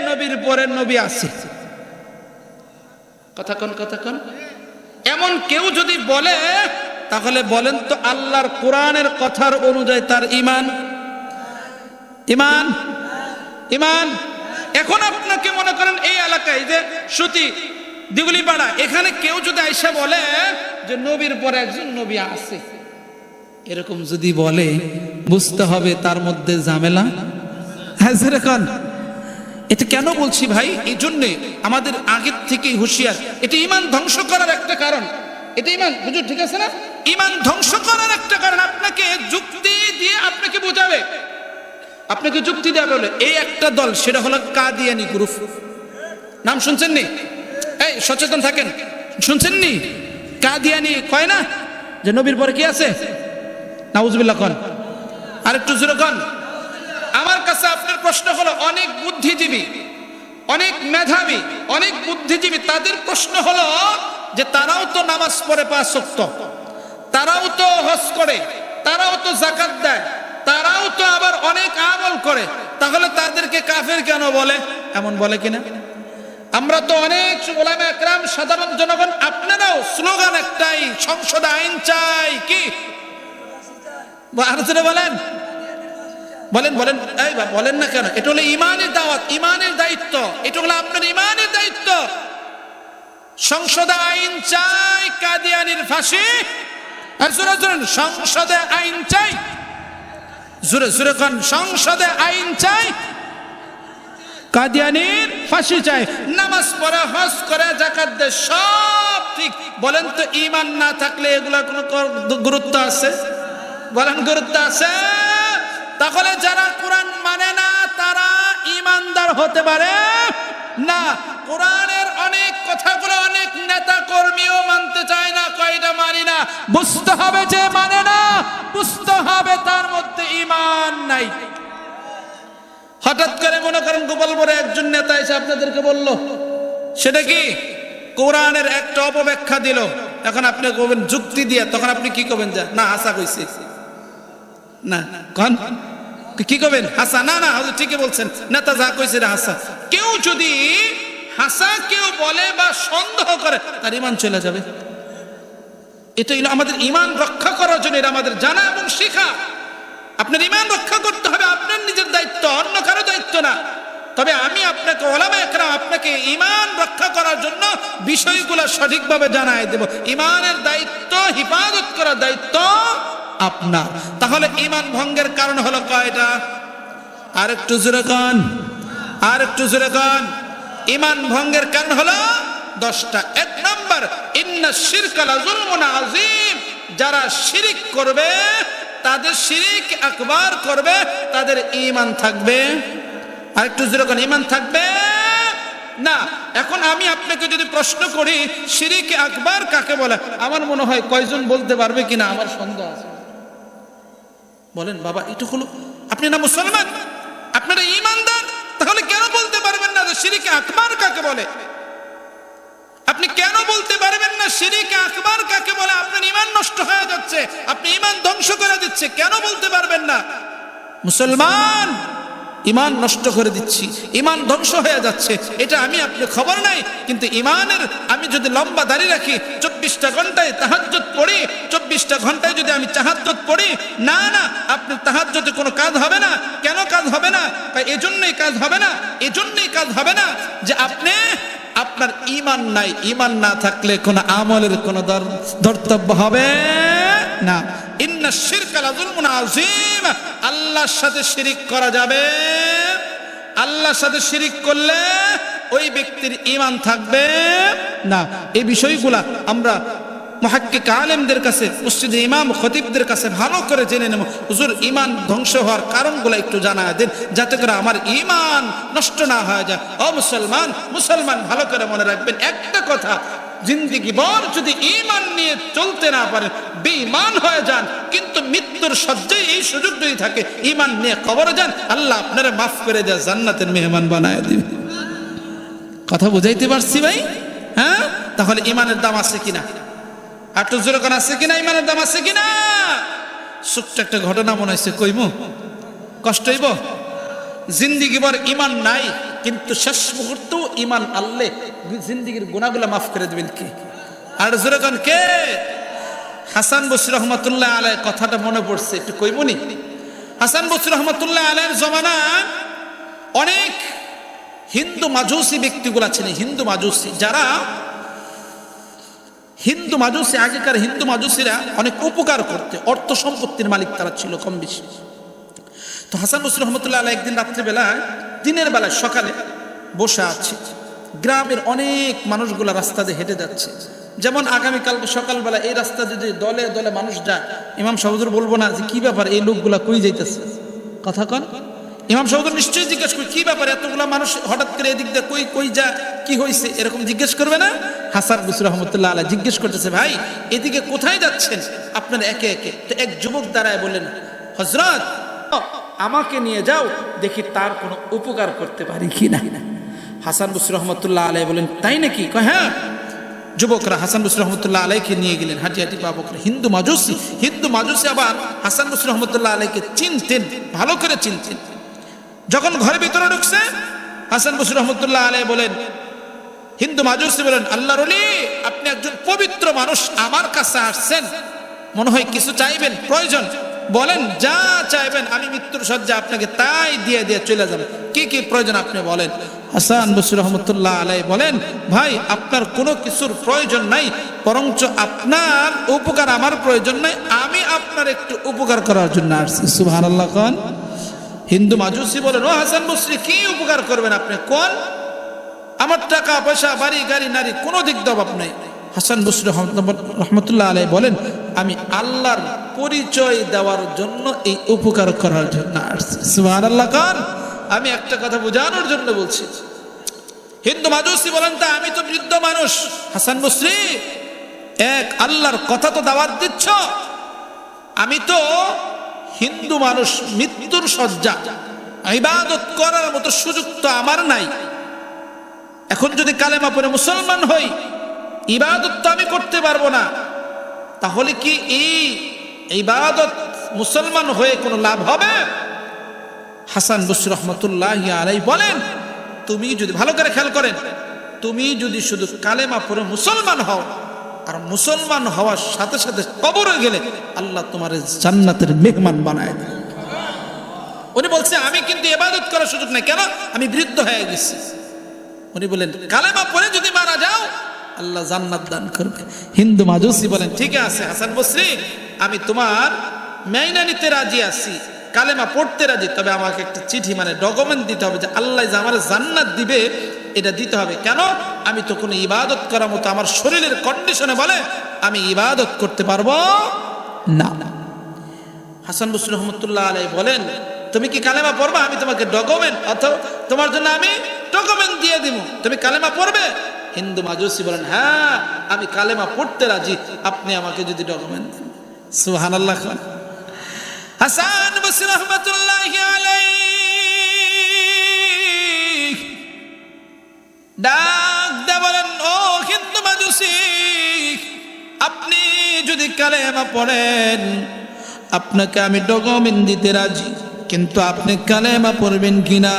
নবীর পরে নবী আছে, কথা কন কথা কন, এমন কেউ যদি বলে, তাহলে বলেন তো আল্লাহর কোরআনের কথার অনুযায়ী তার ঈমান? ঈমান ঈমান। এখন আপনাকে মনে করেন এই এলাকায় যে সুতি দিগুলিপাড়া, এখানে কেউ যদি আইসা বলে যে নবীর পরে একজন নবী আছে, এরকম যদি বলে বুঝতে হবে তার মধ্যে ঝামেলা। হ্যাঁ যেরকম। এটা কেন বলছি ভাই? এই জন্যে আমাদের আগের থেকেই হুঁশিয়ার। এটা ঈমান ধ্বংস করার একটা কারণ। এটা ঈমান, হুজুর ঠিক আছে না? ঈমান ধ্বংস করার একটা কারণ। আপনাকে যুক্তি দিয়ে আপনাকে বোঝাবে, আপনাকে যুক্তি দেওয়া বলে এই একটা দল, সেটা হলো কাদিয়ানি গ্রুপ। নাম শুনছেন নি? এই সচেতন থাকেন, শুনছেন নি? কাদিয়ানি কয় না যে নবীর পরে কি আছে? নাউজুবিল্লাহ কন। আরেকটু জোরে কন। আমার কাছে আপনার প্রশ্ন হলো, অনেক বুদ্ধিজীবী, অনেক মেধাবী, অনেক বুদ্ধিজীবী, তাদের প্রশ্ন হলো যে তারাও তো নামাজ পড়ে 5 ওয়াক্ত, তারাও তো হজ করে, তারাও তো যাকাত দেয়, তারাও তো আবার অনেক আমল করে, তাহলে তাদেরকে কাফের কেন বলে? এমন বলে কিনা? আমরা তো অনেক ওলামা একরাম, সাধারণ জনগণ, আপনারাও স্লোগান একটাই, সংসদে আইন চাই। কি আলোচনা বলেন বলেন বলেন, এই বলেন না কেন? এটা হলো ইমানের দাওয়াত, ইমানের দায়িত্ব, এটা হলো আপনার ইমানের দায়িত্ব। সংসদে আইন চাই কাদিয়ানির ফাঁসি। আর জোরে জোরে সংসদে আইন চাই, জোরে জোরে কোন সংসদে আইন চাই কাদিয়ানির ফাঁসি চাই। নামাজ পড়া, হজ করে, যাকাত দে, সব ঠিক। বলেন তো ঈমান না থাকলে এগুলোর কোনো গুরুত্ব আছে? বলেন গুরুত্ব আছে? তাহলে যারা কোরআন মানে না তারা ঈমানদার হতে পারে না। কোরআনের অনেক কথাগুলো অনেক নেতা কর্মীও মানতে চায় না, কয়টা মানি না। বুঝতে হবে যে মানে না, বুঝতে হবে তার মধ্যে ঈমান নাই। হঠাৎ করে মনে করেন গোপালপুরে একজন নেতা এসে আপনাদেরকে বলল, সেটা কি কোরআনের একটা অপব্যাখ্যা দিল। এখন আপনি কবেন যুক্তি দিয়ে, তখন আপনি কি করবেন? যা না হাসা কইছে না, কোন কি করবেন? হাসা না, না ঠিকই বলছেন, নেতা যা কইছে রে হাসা। কেউ যদি হাসা কেউ বলে বা সন্দেহ করে, তার ঈমান চলে যাবে। এটা হলো আমাদের ঈমান রক্ষা করার জন্য, এটা আমাদের জানা এবং শেখা। আপনার ঈমান রক্ষা করতে হবে, আপনার নিজের দায়িত্ব, অন্য কারো দায়িত্ব না। তবে আমি আপনাকে, ওলামা একরাম আপনাকে ঈমান রক্ষা করার জন্য বিষয়গুলো সঠিকভাবে জানাই দেব। ঈমানের দায়িত্ব, হিফাজত করার দায়িত্ব আপনার। তাহলে ঈমান ভঙ্গের কারণ হলো কয়টা? আর একটু জোরে কান, আর একটু জোরে কান। ঈমান ভঙ্গের কারণ হলো 10টা। 1 নাম্বার, ইন্না শিরকা লাযুলমুন আযীম। যারা শিরিক করবে, তাদের শিরিক আকবার করবে, তাদের ঈমান থাকবে। আর একটু জোরে কান, ঈমান থাকবে না। এখন আমি আপনাকে যদি প্রশ্ন করি শিরিক আকবার কাকে বলে, আমার মনে হয় কয়জন বলতে পারবে কিনা আমার সন্দেহ আছে। বলেন বাবা, এটা হলো, আপনি না মুসলমান, আপনারা ঈমানদার, তাহলে কেন বলতে পারবেন না যে শিরিক আকবার কাকে বলে? আপনি কেন বলতে পারবেন না শিরিক আকবার কাকে বলে? আপনার ঈমান নষ্ট হয়ে যাচ্ছে, আপনি ঈমান ধ্বংস করে দিচ্ছে, কেন বলতে পারবেন না? মুসলমান, ঈমান নষ্ট করে দিচ্ছি, ঈমান ধ্বংস হয়ে যাচ্ছে, এটা আমি আপনি খবর নাই। কিন্তু ঈমানের, আমি যদি লম্বা দাড়ি রাখি, 24টা ঘন্টায় তাহাজ্জুদ পড়ি, 24টা ঘন্টায় যদি আমি তাহাজ্জুদ পড়ি, না না, আপনার তাহাজ্জুদে কোনো কাজ হবে না। কেন কাজ হবে না? এজন্যই কাজ হবে না, এজন্যই কাজ হবে না যে আপনি, আপনার ঈমান নাই। ঈমান না থাকলে কোন আমলের কোন ধর্তব্য হবে না। ইন্না শিরকা লাযুলমুন আযীম। আল্লাহর সাথে শিরিক করা যাবে, আল্লাহর সাথে শিরিক করলে ওই ব্যক্তির ঈমান থাকবে না। এই বিষয়গুলা আমরা মুহাক্কিক আলেমদের কাছে, মসজিদে ইমাম খতিবদের কাছে ভালো করে জেনে নেব। হুজুর, ঈমান ধ্বংস হওয়ার কারণগুলো একটু জানায় দেন, যাতে করে আমার ঈমান নষ্ট না হয়ে যায়। ও মুসলমান, মুসলমান ভালো করে মনে রাখবেন একটা কথা, জিন্দেগি ভর যদি ঈমান নিয়ে চলতে না পারেন, বেঈমান হয়ে যান, কিন্তু মৃত্যুর শয্যায় এই সুযোগ যদি থাকে ঈমান নিয়ে কবরে যান, আল্লাহ আপনারা মাফ করে দেয়, জান্নাতের মেহমান বানায় দিবে। কথা বুঝাইতে পারছি ভাই? হ্যাঁ, তাহলে ঈমানের দাম আছে কিনা? একটু জোরে কোন আছে কিনা? ঈমানের দাম আছে কিনা? ছোট্ট একটা ঘটনা মনে হয়েছে, কইমু, কষ্ট হইব। জিন্দিগি ভর ঈমান নাই, কিন্তু শেষ মুহূর্তেও ঈমান আল্লাহ জিন্দিগির গুনাহগুলো মাফ করে দিবেন। কি? আর জোরে কোন কে? হাসান বসরি রহমাতুল্লাহ আলাইহির কথাটা মনে পড়ছে, একটু কইমুনি। হাসান বসরি রহমাতুল্লাহ আলাইহির জমানায় অনেক হিন্দু মাজুসি ব্যক্তিগুলো ছিলেন, হিন্দু মাজুসি, যারা হিন্দু মাজুসি, আগেকার হিন্দু মাজুসিরা অনেক উপকার করতে, অর্থ সম্পত্তির মালিক তারা ছিল কম বেশি। তো হাসান বসরি রহমতুল্লাহ আলাইহি একদিন রাত্রিবেলায়, দিনের বেলায় সকালে বসে আছে, গ্রামের অনেক মানুষগুলা রাস্তা দিয়ে হেঁটে যাচ্ছে। যেমন আগামীকালকে সকালবেলা এই রাস্তা যদি দলে দলে মানুষ যায়, ইমাম সাহেব বলবো না যে কি ব্যাপার, এই লোকগুলা কই যাইতেছে? কথা কন, ইমাম সাহেব নিশ্চয়ই জিজ্ঞেস করি কি ব্যাপার, এতগুলা মানুষ হঠাৎ করে এদিক দিয়ে কই কই যা, কি হয়েছে, এরকম জিজ্ঞেস করবে না? হাসান বসরি রহমতুল্লাহ আলাইহি জিজ্ঞেস করতেছে, ভাই এদিকে কোথায় যাচ্ছেন আপনারা একে একে? তো এক যুবক দাঁড়ায় বললেন, হযরত আমাকে নিয়ে যাও, দেখি তার কোনো উপকার করতে পারি কিনা। হাসান বসরি রহমতুল্লাহ আলাইহি বলেন, তাই নাকি? হ্যাঁ। যুবকরা হাসান বসরি রহমতুল্লাহ আলাইহিকে নিয়ে গেলেন, হাঁটি হাঁটি পা বকরে। হিন্দু মাজুসি, হিন্দু মাজুসি আবার হাসান বসরি রহমতুল্লাহ আলাইহিকে চিনতেন, ভালো করে চিনতেন। যখন ঘরের ভিতরে ঢুকছে, হাসান বসরি রহমতুল্লাহ আলাইহি বলেন, হিন্দু মাজুসি বলেন, আল্লাহর ওলি আপনি একজন পবিত্র মানুষ, আমার কাছে আসছেন, মনে হয় কিছু চাইবেন, প্রয়োজন, বলেন যা চাইবেন, আমি মৃত্যুর শয্যা আপনাকে তাই দিয়ে দিয়ে চলে যাব, কি কি প্রয়োজন আপনি বলেন। হাসান বসরি রহমতুল্লাহ আলাইহি বলেন, ভাই আপনার কোনো কিছুর প্রয়োজন নাই, বরঞ্চ আপনার উপকার আমার প্রয়োজন নাই, আমি আপনার একটু উপকার করার জন্য আসছি। সুবহানাল্লাহ খান। হিন্দু মাজুসি বলেন, ও হাসান বসরি কি উপকার করবেন আপনি কোন? আমার টাকা পয়সা বাড়ি গাড়ি নারী কোনো দিক দিয়ে অভাব নেই। হাসান বসরি রহমতুল্লাহ আলাইহি বলেন, আমি আল্লাহর পরিচয় দেওয়ার জন্য এই উপকার করার জন্য আসছি। সুবহানাল্লাহ খান। আমি একটা কথা বোঝানোর জন্য বলছি। হিন্দু মাজুসি বলেন, তা আমি তো বৃদ্ধ মানুষ। হাসান বসরি, এক আল্লাহর কথা তো দাওয়াত দিচ্ছ, আমি তো হিন্দু মানুষ, মৃত্যুর শয্যা, ইবাদত করার মতো সুযোগ তো আমার নাই। এখন যদি কালেমা পড়ে মুসলমান হই, ইবাদত তো আমি করতে পারবো না, তাহলে কি এই ইবাদত মুসলমান হয়ে কোনো লাভ হবে? হাসান বসরি রহমতুল্লাহি আলাইহি বলেন, তুমি যদি ভালো করে খেয়াল করেন, তুমি যদি শুধু কালেমা পড়ে মুসলমান হও, আর মুসলমান হওয়ার সাথে সাথে কবরে গেলে আল্লাহ তোমার জান্নাতের মেহমান বানায় দেবে। উনি বলছে আমি কিন্তু ইবাদত করার সুযোগ নাই, কেন? আমি বৃদ্ধ হয়ে গেছি। উনি বলেন, কালেমা পড়ে যদি মারা যাও আল্লাহ জান্নাত দান করবে। হিন্দু মাজুসি বলেন, ঠিক আছে হাসান বসরি, আমি তোমার মাইনা নিতে রাজি আছি, কালেমা পড়তে রাজি, তবে আমাকে একটা চিঠি মানে ডকুমেন্ট দিতে হবে যে আল্লাহ যে আমার জান্নাত দিবে এটা দিতে হবে। কেন? আমি তো কোনো ইবাদত করার মতো আমার শরীরের কন্ডিশনে বলে আমি ইবাদত করতে পারবো না। হাসান বসরি রহমতুল্লাহ আলাইহি বলেন, তুমি কি কালেমা পড়বা? আমি তোমাকে ডকুমেন্ট অথবা তোমার জন্য আমি ডকুমেন্ট দিয়ে দিব, তুমি কালেমা পড়বে? হিন্দু মাজুসি বলেন, হ্যাঁ আমি কালেমা পড়তে রাজি, আপনি আমাকে যদি ডকুমেন্ট দেন। সুবহানাল্লাহ। হাসান বসরি রহমতুল্লাহি আলাইহি ডাক দে বলেন, ও হিন্দু মাজুসি, আপনি যদি কালেমা পড়েন আপনাকে আমি ডকুমেন্ট দিতে রাজি, কিন্তু আপনি কালেমা পড়বেন কিনা?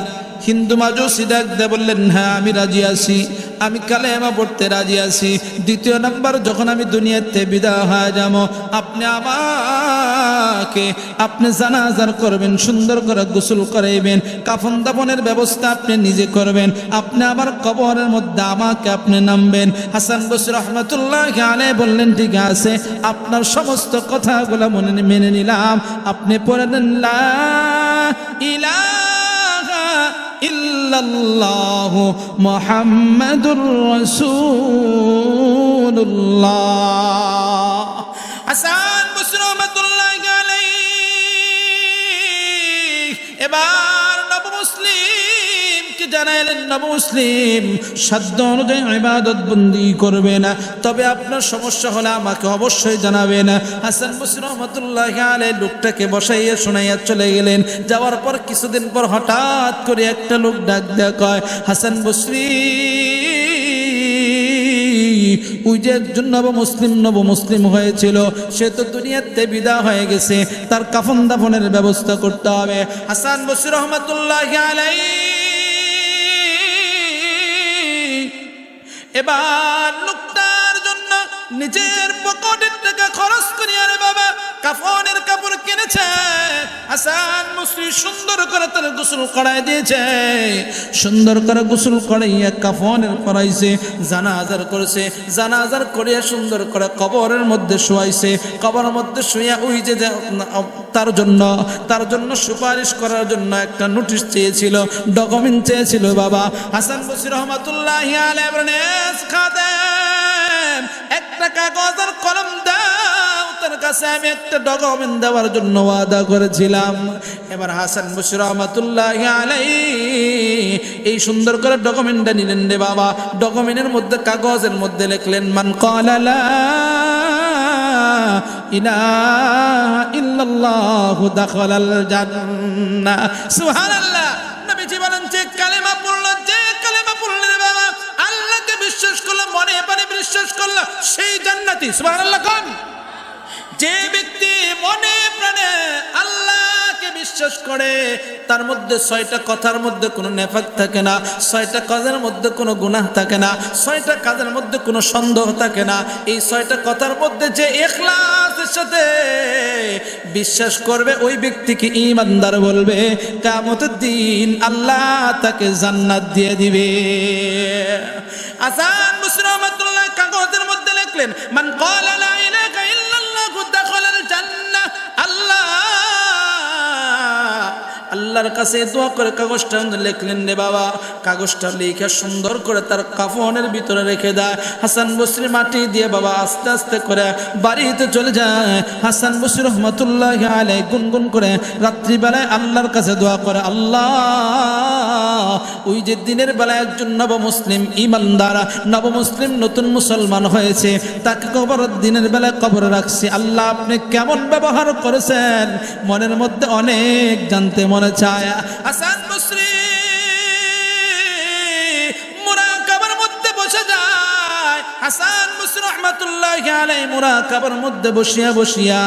হিন্দু মাজুসি ডাক দে বললেন, হ্যাঁ আমি রাজি আছি, আমি কালেমা পড়তে রাজি আছি। দ্বিতীয় নাম্বার, যখন আমি দুনিয়াতে বিদায় হয়ে যাব, আপনি আমাকে আপনি জানাজার করবেন, সুন্দর করে গোসল করাইবেন, কাফন দাফনের ব্যবস্থা আপনি নিজে করবেন, আপনি আমার কবরের মধ্যে আমাকে আপনি নামবেন। হাসান বসরি রহমতুল্লাহি আলাইহি বললেন, ঠিক আছে, আপনার সমস্ত কথাগুলো মেনে নিলাম, আপনি পড়ে দেন লা ইলাহা ইল্লাল্লাহু মুহাম্মাদুর রাসূলুল্লাহ। হাসান বসরি রহমাতুল্লাহি আলাইহি এবার নব মুসলিম কি জানাইলেন, নব মুসলিম সাধ্য অনুযায়ী ইবাদত বন্দি করবে না, তবে আপনার সমস্যা হলে আমাকে অবশ্যই জানাবেন। হাসান বসরি রহমাতুল্লাহি আলাইহি লোকটাকে বসাইয়া শোনাইয়া চলে গেলেন। যাওয়ার পর কিছুদিন পর হঠাৎ করে একটা লোক ডাক দেয়া কয়, হাসান বসরি, ওই যে একজন নব মুসলিম হয়েছিল, সে তো দুনিয়াতে বিদায় হয়ে গেছে, তার কাফন দাফনের ব্যবস্থা করতে হবে। হাসান বসরি রহমাতুল্লাহি আলাইহি এবার লোকটার জন্য নিজের পকেটের টাকা খরচ করিয়া রে বাবা কাফনের কাপড় কিনেছে। হাসান বসরি সুন্দর করে তার গোসল করাই দিয়েছে, সুন্দর করে গোসল করাইয়া কাফনের পরাইছে, জানাজার করেছে, জানাজার করিয়া সুন্দর করে কবরের মধ্যে শোয়াইছে। কবরের মধ্যে শুইয়া ওই যে তার জন্য সুপারিশ করার জন্য একটা নোটিশ চেয়েছিল, ডকুমেন্ট চেয়েছিল বাবা। হাসান বসরি রহমাতুল্লাহি আলাইহি বলেন, খাদেম একটা কাগজ আর কলম দাও, তার কাছে আমি একটা ডকুমেন্ট দেওয়ার জন্য ওয়াদা করেছিলাম। এবার হাসান বসরি রহমাতুল্লাহি আলাইহি এই সুন্দর করে ডকুমেন্টটা নিলেন রে বাবা। ডকুমেন্টের মধ্যে কাগজের মধ্যে লিখলেন, মান ক্বালা লা ইলাহা ইল্লাল্লাহু দাখালাল জান্নাহ। সুবহানাল্লাহ। নবীজি বলেন, যে কালেমা পড়লো রে বাবা, আল্লাহকে বিশ্বাস করলো, মনে প্রাণে বিশ্বাস করলো, সেই জান্নাতি। সুবহানাল্লাহ। কোন যে ব্যক্তি মনে প্রাণে আল্লাহকে বিশ্বাস বিশ্বাস করে তার মধ্যে 6টা কথার মধ্যে কোনো নেফাক থাকে না, 6টা কাজের মধ্যে কোনো গুনাহ থাকে না, 6টা কাজের মধ্যে কোনো সন্দেহ থাকে না। এই 6টা কথার মধ্যে যে ইখলাসের সাথে বিশ্বাস করবে ওই ব্যক্তিকে ঈমানদার বলবে। কিয়ামতের দিন আল্লাহ তাকে জান্নাত দিয়ে দিবে। হাসান বসরি রাহমাতুল্লাহ কাগজের মধ্যে লিখলেন, মান ক্বালা লা ইলাহা ইল্লাল্লাহু দাখালাল জান্নাহ। আল্লাহর কাছে দোয়া করে কাগজটা লিখলেন রে বাবা। কাগজটা লিখে সুন্দর করে তার কাফনের ভিতরে রেখে দেয়। হাসান বসরি মাটি দিয়ে বাবা আস্তে আস্তে করে বাড়িতে চলে যায়। হাসান বসরি রহমতুল্লাহি আলাইহি গুনগুন করে রাত্রিবেলায় আল্লাহর কাছে দোয়া করে, আল্লাহ ওই যে দিনের বেলায় একজন নবমুসলিম ঈমানদার নবমুসলিম নতুন মুসলমান হয়েছে, তাকে দিনের বেলায় কবরে রাখছি, আল্লাহ আপনি কেমন ব্যবহার করেছেন মনের মধ্যে অনেক জানতে মনে চায়। হাসান বসরি মুরাকাবার মধ্যে বসে যায়। হাসান বসরি রাহমাতুল্লাহি আলাইহি মুরাকাবার মধ্যে বসিয়া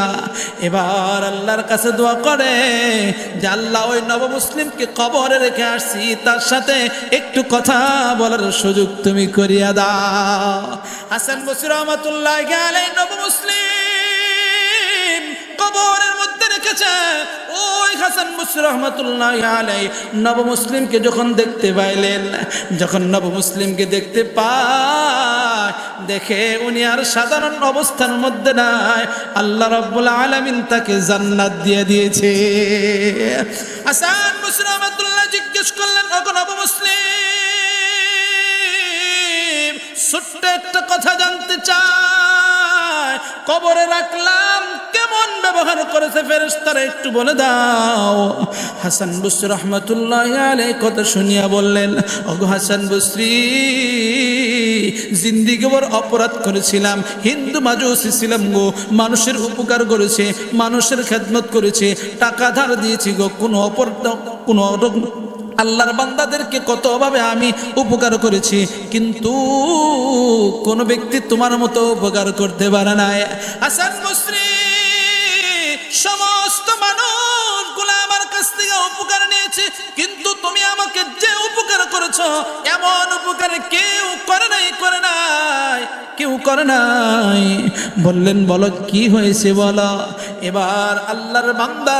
এবার আল্লাহর কাছে দোয়া করে যে আল্লাহ ওই নবমুসলিমকে কবরে রেখে আসছি, তার সাথে একটু কথা বলার সুযোগ তুমি করিয়া দাও। হাসান বসরি রাহমাতুল্লাহি আলাইহি নবমুসলিম কবরের মধ্যে রেখেছে। ওই হাসান বসরি রাহমাতুল্লাহি আলাইহি নবমুসলিমকে যখন দেখতে পাইলেন, যখন নবমুসলিমকে দেখতে পায়, দেখে উনি আর সাধারণ অবস্থার মধ্যে নাই, আল্লাহ রাব্বুল আলামিন তাকে জান্নাত দিয়ে দিয়েছে। হাসান বসরি রাহমাতুল্লাহ জিজ্ঞেস করলেন, ওগো নবমুসলিম, ছোট্ট একটা কথা জানতে চাই, কবরে রাখলাম কেমন ব্যবহার করেছে ফেরেশতারা একটু বলে দাও। হাসান বসরি রাহমাতুল্লাহি আলাইহি কথা শুনিয়া বললেন, ওগো হাসান বসরি, জিন্দেগি ভর অপরাধ করেছিলাম, হিন্দু মাজুসি ছিলাম গো, মানুষের উপকার করেছে, মানুষের খেদমত করেছে, টাকা ধার দিয়েছি গো, কোনো আল্লাহর বান্দাদেরকে কতভাবে আমি উপকার করেছি, কিন্তু কোন ব্যক্তি তোমার মতো উপকার করতে পারে না। হাসান বসরি, সমস্ত মানুষগুলো আমার কাছ থেকে উপকার নিয়েছে, কিন্তু তুমি আমাকে যে উপকার করেছো এমন উপকার কেউ করে নাই। বললেন, বলো কি হয়েছে বলো। এবার আল্লাহর বান্দা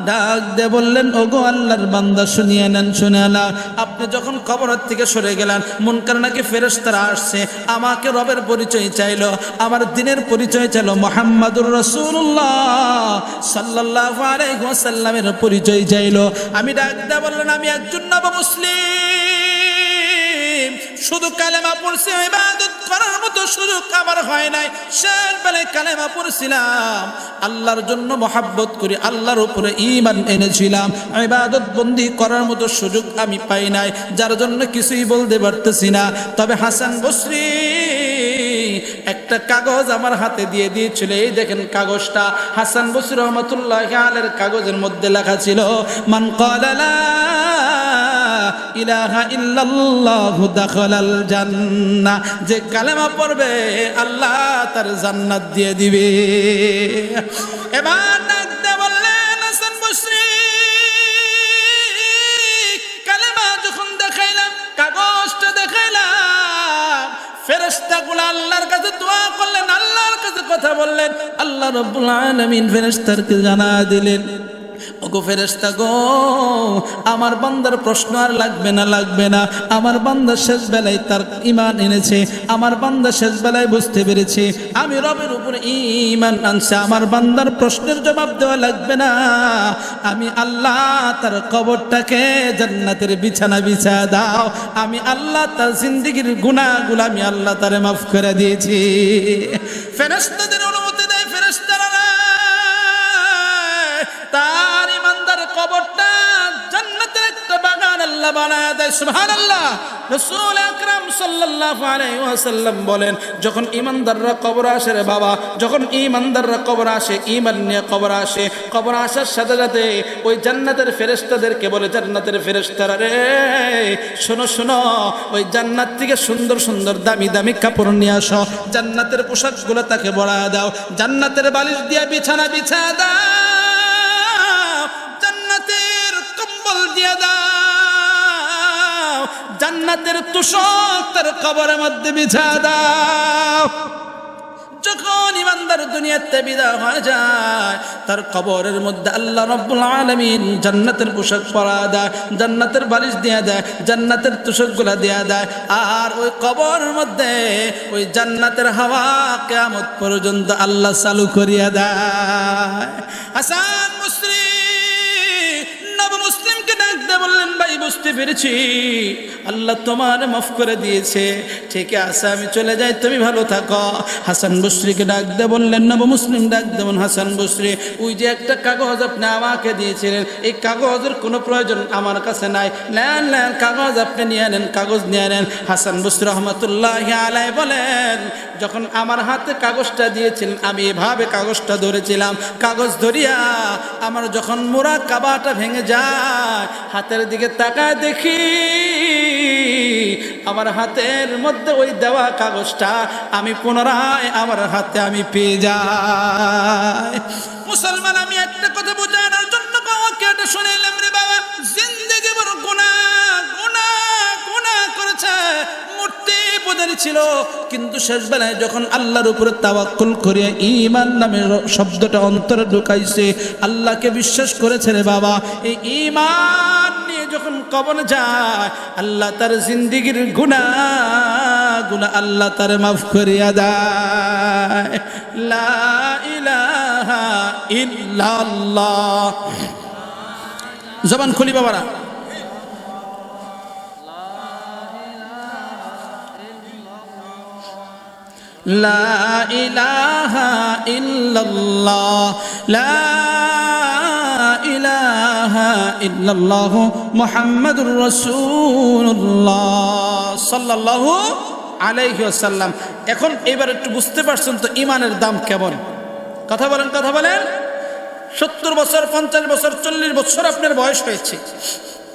ডাক দিয়ে বললেন, ওগো আল্লাহর বান্দা শুনিয়ে নেন, শুনে না, আপনি যখন কবরের থেকে সরে গেলেন, মুনকার নাকি ফেরেশতারা আসছে, আমাকে রবের পরিচয় চাইলো, আমার দ্বীনের পরিচয় চাইলো, মুহাম্মাদুর রাসূলুল্লাহ সাল্লাল্লাহু আলাইহি ওয়াসাল্লামের পরিচয় চাইলো। আমি ডাক দিয়ে বললেন, আমি একজন নবমুসলিম, শুধু কালেমা পড়ছি, ইবাদত করার মতো সুযোগ আমার হয় নাই। শেষ বেলায় কালেমা পড়ছিলাম, আল্লাহর জন্য মহাব্বত করি, আল্লাহর উপরে ঈমান এনেছিলাম, ইবাদত বন্দি করার মতো সুযোগ আমি পাই নাই, যার জন্য কিছুই বলতে পারতেছি না। তবে হাসান বসরি একটা কাগজ আমার হাতে দিয়ে দিয়েছিল, এই দেখেন কাগজটা। হাসান বসরি রহমাতুল্লাহি আলাইহির কাগজের মধ্যে লেখা ছিল, মান ক্বালা লা ইলাহা ইল্লাল্লাহু দাখালাল জান্নাহ, যে কালেমা পড়বে আল্লাহ তার জান্নাত দিয়ে দিবে। এবার ডাক দিয়ে বললেন, হাসান বসরি, কালেমা যখন দেখাইলাম, কাগজটা দেখাইলাম, ফেরেশতাগুলো আল্লাহর কাছে দোয়া করলেন, আল্লাহর কাছে কথা বললেন, আল্লাহ রাব্বুল আলামিন ফেরেশতাকে জানা দিলেন, ওগো ফেরেশতা গো, আমার বান্দার প্রশ্ন আর লাগবে না, আমার বান্দা শেষ বেলায় তার ঈমান এনেছে, আমার বান্দা শেষ বেলায় বুঝতে পেরেছে আমি রবের উপরে ঈমান আনছে, আমার বান্দার প্রশ্নের জবাব দেওয়া লাগবে না, আমি আল্লাহ তার কবরটাকে জান্নাতের বিছানা বিছায়া দাও, আমি আল্লাহ তার জিন্দেগীর গুনাহগুলো আমি আল্লাহ তারে মাফ করে দিয়েছি। ফেরেশতাদের অনুমতি দেয়, ফেরেশতারা তার ইমানদার কবরটা জান্নাতের একটা বাগান আল্লাহ বানায় দেয়। সুবহানাল্লাহ। রাসূল আকরাম সাল্লাল্লাহু আলাইহি ওয়াসাল্লাম বলেন, যখন ইমানদাররা কবর আসে রে বাবা, যখন ইমানদাররা কবর আসে, ঈমান নিয়ে কবর আসে, কবর আসার সাথে সাথে ওই জান্নাতের ফেরেশতাদেরকে বলে, জান্নাতের ফেরেশতারা রে শোনো শোনো, ওই জান্নাত থেকে সুন্দর সুন্দর দামি দামি কাপড় নিয়ে আসো, জান্নাতের পোশাকগুলো তাকে পরায় দাও, জান্নাতের বালিশ দিয়ে বিছানা বিছায়া দাও, জান্নাতের তোশক তার কবরের মধ্যে বিছা দাও। যখন ইমানদার দুনিয়াতে বিদায় হয়ে যায়, তার কবরের মধ্যে আল্লাহ রাব্বুল আলামিন জান্নাতের পোশাক পরা দেয়, জান্নাতের বালিশ দিয়ে দেয়, জান্নাতের তোশকগুলা দিয়ে দেয়। আর ওই কবরের মধ্যে ওই জান্নাতের হাওয়া কিয়ামত পর্যন্ত আল্লাহ চালু করিয়া দেয়। হাসান বসরি নবী মুসলিমকে ডাক দিয়ে বললেন, ভাই বুঝতে পেরেছি আল্লাহ তোমার মাফ করে দিয়েছে, ঠিক আছে আমি চলে যাই, তুমি ভালো থাকো। হাসান বসরিকে ডাক দিয়ে বললেন, নবী মুসলিম ডাক দেবেন, হাসান বসরি ওই যে একটা কাগজ আপনি আমাকে দিয়েছিলেন, এই কাগজের কোনো প্রয়োজন আমার কাছে নাই, নেন নেন কাগজ আপনি নিয়ে নেন, কাগজ নিয়ে নেন। হাসান বসরি রহমতুল্লাহি আলাইহি বলেন, যখন আমার হাতে কাগজটা দিয়েছিলেন আমি এভাবে কাগজটা ধরেছিলাম, কাগজ ধরিয়া আমার যখন মুরাকাবাটা ভেঙে যায়, হাতের দিকে তাকায় দেখি আমার হাতের মধ্যে ওই দেওয়া কাগজটা আমি পুনরায় আমার হাতে আমি পেয়ে যাই। মুসলমান, আমি একটা কথা বোঝানোর জন্য বাবাকে এটা শুনাইলাম রে বাবা, জিন্দেগি বড় গুনাহ গুনাহ গুনাহ করেছে, মূর্তি পূজারী ছিল, কিন্তু শেষ বেলায় যখন আল্লাহর উপরে তাওয়াক্কুল করিয়া ঈমান নামের শব্দটা অন্তরে ঢুকাইছে, আল্লাহকে বিশ্বাস করেছে রে বাবা, এই ঈমান নিয়ে যখন কবরে যায় আল্লাহ তার জিন্দেগির গুনাহগুলো আল্লাহ তার মাফ করিয়া দেয়। লা ইলাহা ইল্লাল্লাহ। জবান খুলি বাবারা। লা ইলাহা ইল্লাল্লাহ, লা ইলাহা ইল্লাল্লাহ মুহাম্মাদুর রাসূলুল্লাহ সাল্লাল্লাহু আলাইহি ওয়াসাল্লাম। এখন এবার একটু বুঝতে পারছেন তো ঈমানের দাম কেমন? কথা বলেন, কথা বলেন। 70 বছর, 50 বছর, 40 বছর আপনার বয়স হয়েছে,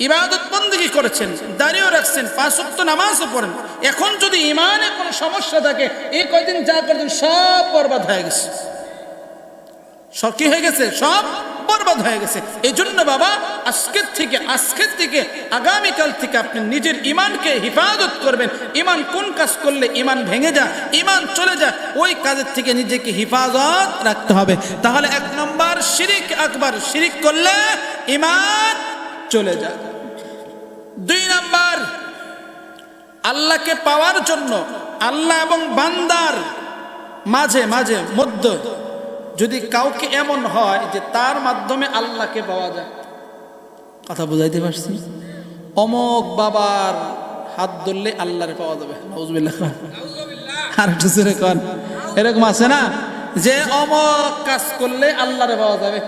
ইবাদত বন্দেগী করেছেন, দাঁড়িয়েও রাখছেন, 5 ওয়াক্ত নামাজও পড়েন, এখন যদি ঈমানে কোনো সমস্যা থাকে, এই কয়দিন যা করছেন সব বরবাদ হয়ে গেছে। সব কি হয়ে গেছে? সব বরবাদ হয়ে গেছে। এই জন্য বাবা আজকের থেকে আগামীকাল থেকে আপনি নিজের ঈমানকে হিফাজত করবেন। ঈমান কোন কাজ করলে ঈমান ভেঙে যায়, ঈমান চলে যায়, ওই কাজের থেকে নিজেকে হিফাজত রাখতে হবে। তাহলে 1 নম্বর শিরিক আকবার, শিরিক করলে ঈমান চলে যায়। 2 নম্বর, আল্লাহকে পাওয়ার জন্য আল্লাহ এবং বান্দার মাঝে মধ্যে যদি কাউকে এমন হয় যে তার মাধ্যমে আল্লাহকে পাওয়া যায়, কথা বুঝাইতে পারছি? অমক বাবার হাত ধরলে আল্লাহরে পাওয়া যাবে, নাউজুবিল্লাহ। আর একটু জোরে কোন, এরকম আছে না যে অমক কাজ করলে আল্লাহরে পাওয়া যাবে,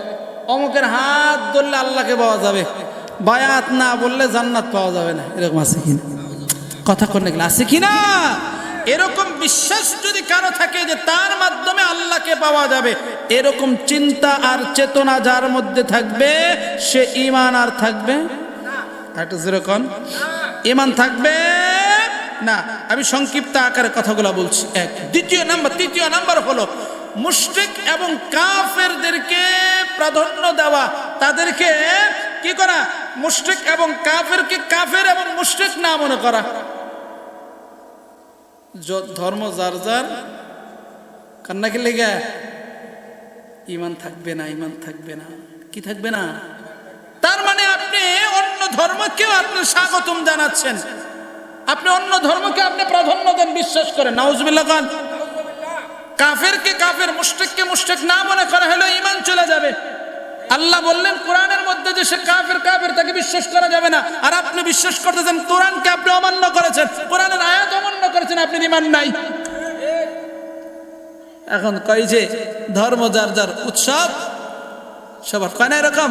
অমকের হাত ধরলে আল্লাহকে পাওয়া যাবে, বায়াত না বললে জান্নাত পাওয়া যাবে না, এরকম আছে কিনা? কথা কোন আছে কিনা? এরকম বিশ্বাস যদি কারো থাকে যে তার মাধ্যমে আল্লাহকে পাওয়া যাবে, এরকম চিন্তা আর চেতনা যার মধ্যে থাকবে, সে ঈমান আর থাকবে না। একটু যেরকম ঈমান থাকবে না। আমি সংক্ষিপ্ত আকারে কথাগুলো বলছি। তৃতীয় নাম্বার হলো মুশরিক এবং কাফেরদেরকে প্রাধান্য দেওয়া, তাদেরকে কি করা? মুশরিক এবং কাফেরকে কাফের এবং মুশরিক না মনে করা। ধর্ম যার যার, কান্না কি লেগে ঈমান থাকবে না, ঈমান থাকবে না, কি থাকবে না? তার মানে আপনি অন্য ধর্মকেও আপনি স্বাগতম জানাচ্ছেন, আপনি অন্য ধর্মকে আপনি প্রাধান্য দেন, বিশ্বাস করেন। নাউজুবিল্লাহ। খান কাফেরকে কাফের, মুশরিককে মুশরিক না মনে করা হলো ঈমান চলে যাবে। আল্লাহ বললেন কোরআনের মধ্যে যে সে কাফের, তাকে বিশ্বাস করা যাবে না। আর আপনি বিশ্বাস করতেছেন কোরআনকে আপনি অমান্য করেছেন, কোরআনের আয়াত অমান্য করেছেন, আপনি ঈমান নাই। এখন কই যে ধর্ম যার যার, উৎসব সবার, কয় না এরকম?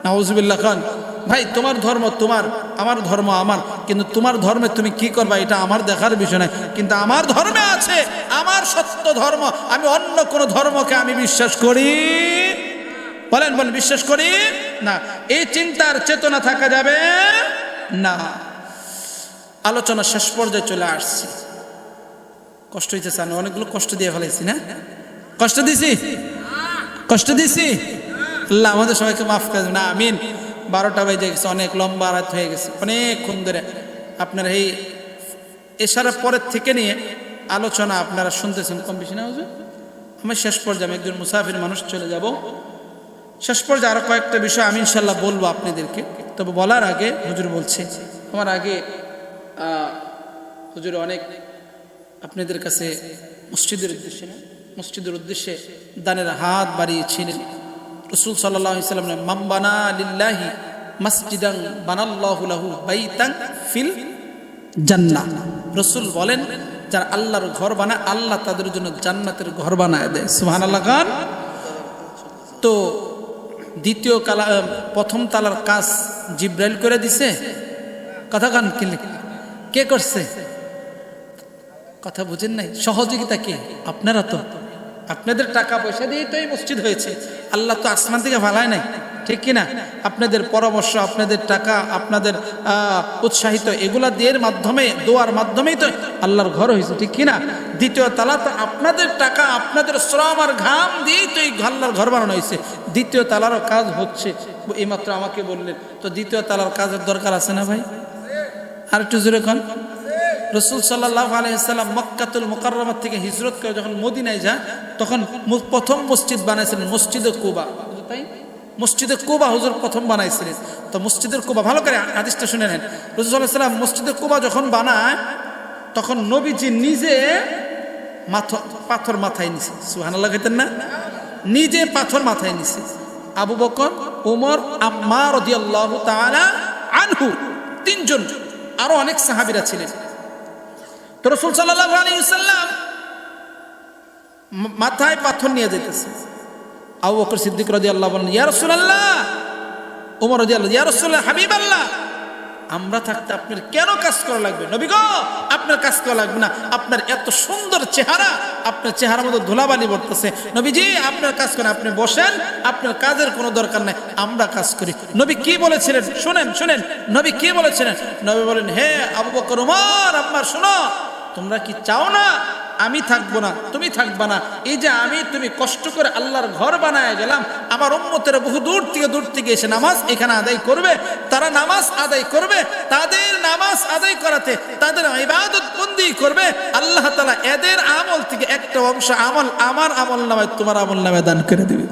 নাউজুবিল্লাহ। খান ভাই তোমার ধর্ম তোমার, আমার ধর্ম আমার, কিন্তু তোমার ধর্মে তুমি কি করবা এটা আমার দেখার বিষয় নয়, কিন্তু আমার ধর্মে আছে আমার সত্য ধর্ম, আমি অন্য কোন ধর্মকে আমি বিশ্বাস করি, বলেন বিশ্বাস করি না। এই চিন্তার চেতনা থাকা যাবে না। আলোচনা শেষ পর্যায়ে চলে আসছি। কষ্ট হইতেছে, আমি অনেকগুলো কষ্ট দিয়ে ফেলাইছি না? কষ্ট দিছি? আল্লাহ আমাদের সবাইকে মাফ করে দেন, আমিন। 12টা বেজে গেছে, অনেক লম্বা রাত হয়ে গেছে, অনেকক্ষণ ধরে আপনারা এই এশারা পরের থেকে নিয়ে আলোচনা আপনারা শুনতেছেন কম বেশি না হুজুর? আমি শেষ পর্যায়ে আমি একজন মুসাফির মানুষ চলে যাব, শেষ পর্যায়ে আরো কয়েকটা বিষয় আমি ইনশাল্লাহ বলবো আপনাদেরকে। তবে বলার আগে হুজুর বলছে, আমার আগে হুজুর অনেক আপনাদের কাছে মসজিদের উদ্দেশ্যে দানের হাত বাড়িয়েছিলেন। রাসূল সাল্লাল্লাহু আলাইহি ওয়াসাল্লাম মান বানা লিল্লাহি মাসজিদান বানাল্লাহু লাহু বাইতান ফিল জান্নাহ। রাসূল বলেন, যারা আল্লাহর ঘর বানায় আল্লাহ তাদের জন্য জান্নাতের ঘর বানায় দেয়। সুবহানাল্লাহ গান। তো প্রথম তালার কাজ জিব্রাইল করে দিছে, কথা গান কে করছে? কথা বুঝেন নাই? সহযোগিতা কে? আপনারা তো, আপনাদের টাকা পয়সা দিয়ে তো এই মসজিদ হয়েছে। আল্লাহ তো আসমান থেকে ভালায় নাই, ঠিক কিনা? আপনাদের পরামর্শ, আপনাদের টাকা, আপনাদের উৎসাহিত এগুলা দিয়ে মাধ্যমে, দোয়ার মাধ্যমেই তো আল্লাহর ঘর হয়েছে, ঠিক কিনা? দ্বিতীয় তালা তো আপনাদের টাকা, আপনাদের শ্রম আর ঘাম দিয়েই তো এই আল্লাহর ঘর বানানো হয়েছে। দ্বিতীয় তালারও কাজ হচ্ছে, এইমাত্র আমাকে বললেন। তো দ্বিতীয় তালার কাজের দরকার আছে না ভাই? আর একটু জোরে কন। রাসূল সাল্লাল্লাহু আলাইহি ওয়াসাল্লাম মক্কাতুল মুকাররমা থেকে হিজরত করে যখন মদিনায় যায়, তখন প্রথম মসজিদ বানাইছিলেন মসজিদে কুবা। তাই মসজিদে কুবা হুজুর প্রথম বানাইছিলেন। তো মসজিদের কুবা, ভালো করে হাদিসটা শুনে নেন। রাসূল সাল্লাল্লাহু আলাইহি ওয়াসাল্লাম মসজিদে কুবা যখন বানায়, তখন নবীজি নিজে পাথর মাথায় নিছে। সুবহানাল্লাহ কইতেন না? নিজে পাথর মাথায় নিছে। আবু বকর, ওমর, আম্মার রাদিয়াল্লাহু তাআলা আনহু, তিনজন, আরো অনেক সাহাবীরা ছিলেন। তো রাসূল সাল্লাল্লাহু আলাইহি ওয়াসাল্লাম মাথায় পাথর নিয়ে যেতেছে। আবু বকর সিদ্দিক রাদিয়াল্লাহু বলেন, ইয়া রাসূলুল্লাহ। ওমর রাদিয়াল্লাহু, ইয়া রাসূলুল্লাহ, হাবিবাল্লাহ, আমরা থাকতে আপনার কেন কাজ করা লাগবে? নবী গো, আপনার কাজ করা লাগবে না, আপনার এত সুন্দর চেহারা, আপনার চেহারার মধ্যে ধুলাবালি পড়তেছে। নবীজি আপনার কাজ করেন, আপনি বসেন, আপনার কাজের কোনো দরকার নাই, আমরা কাজ করি। নবী কি বলেছিলেন শুনেন নবী কি বলেছিলেন? নবী বলেন, হে আবু বকর, ওমর, আম্মার, শোনো, তোমরা কি চাও না আমি থাকবো না, তুমি থাকবা না? এই যে তুমি কষ্ট করে আল্লাহর ঘর বানায় গেলাম, আমার উম্মতেরা বহু দূর থেকে এসে নামাজ এখানে আদায় করবে, তারা নামাজ আদায় করবে, তাদের নামাজ আদায় করাতে তাদের ইবাদত বন্দি করবে, আল্লাহ তাআলা এদের আমল থেকে একটা অংশ আমল আমার আমল নামায়, তোমার আমল নামায় দান করে দিবে।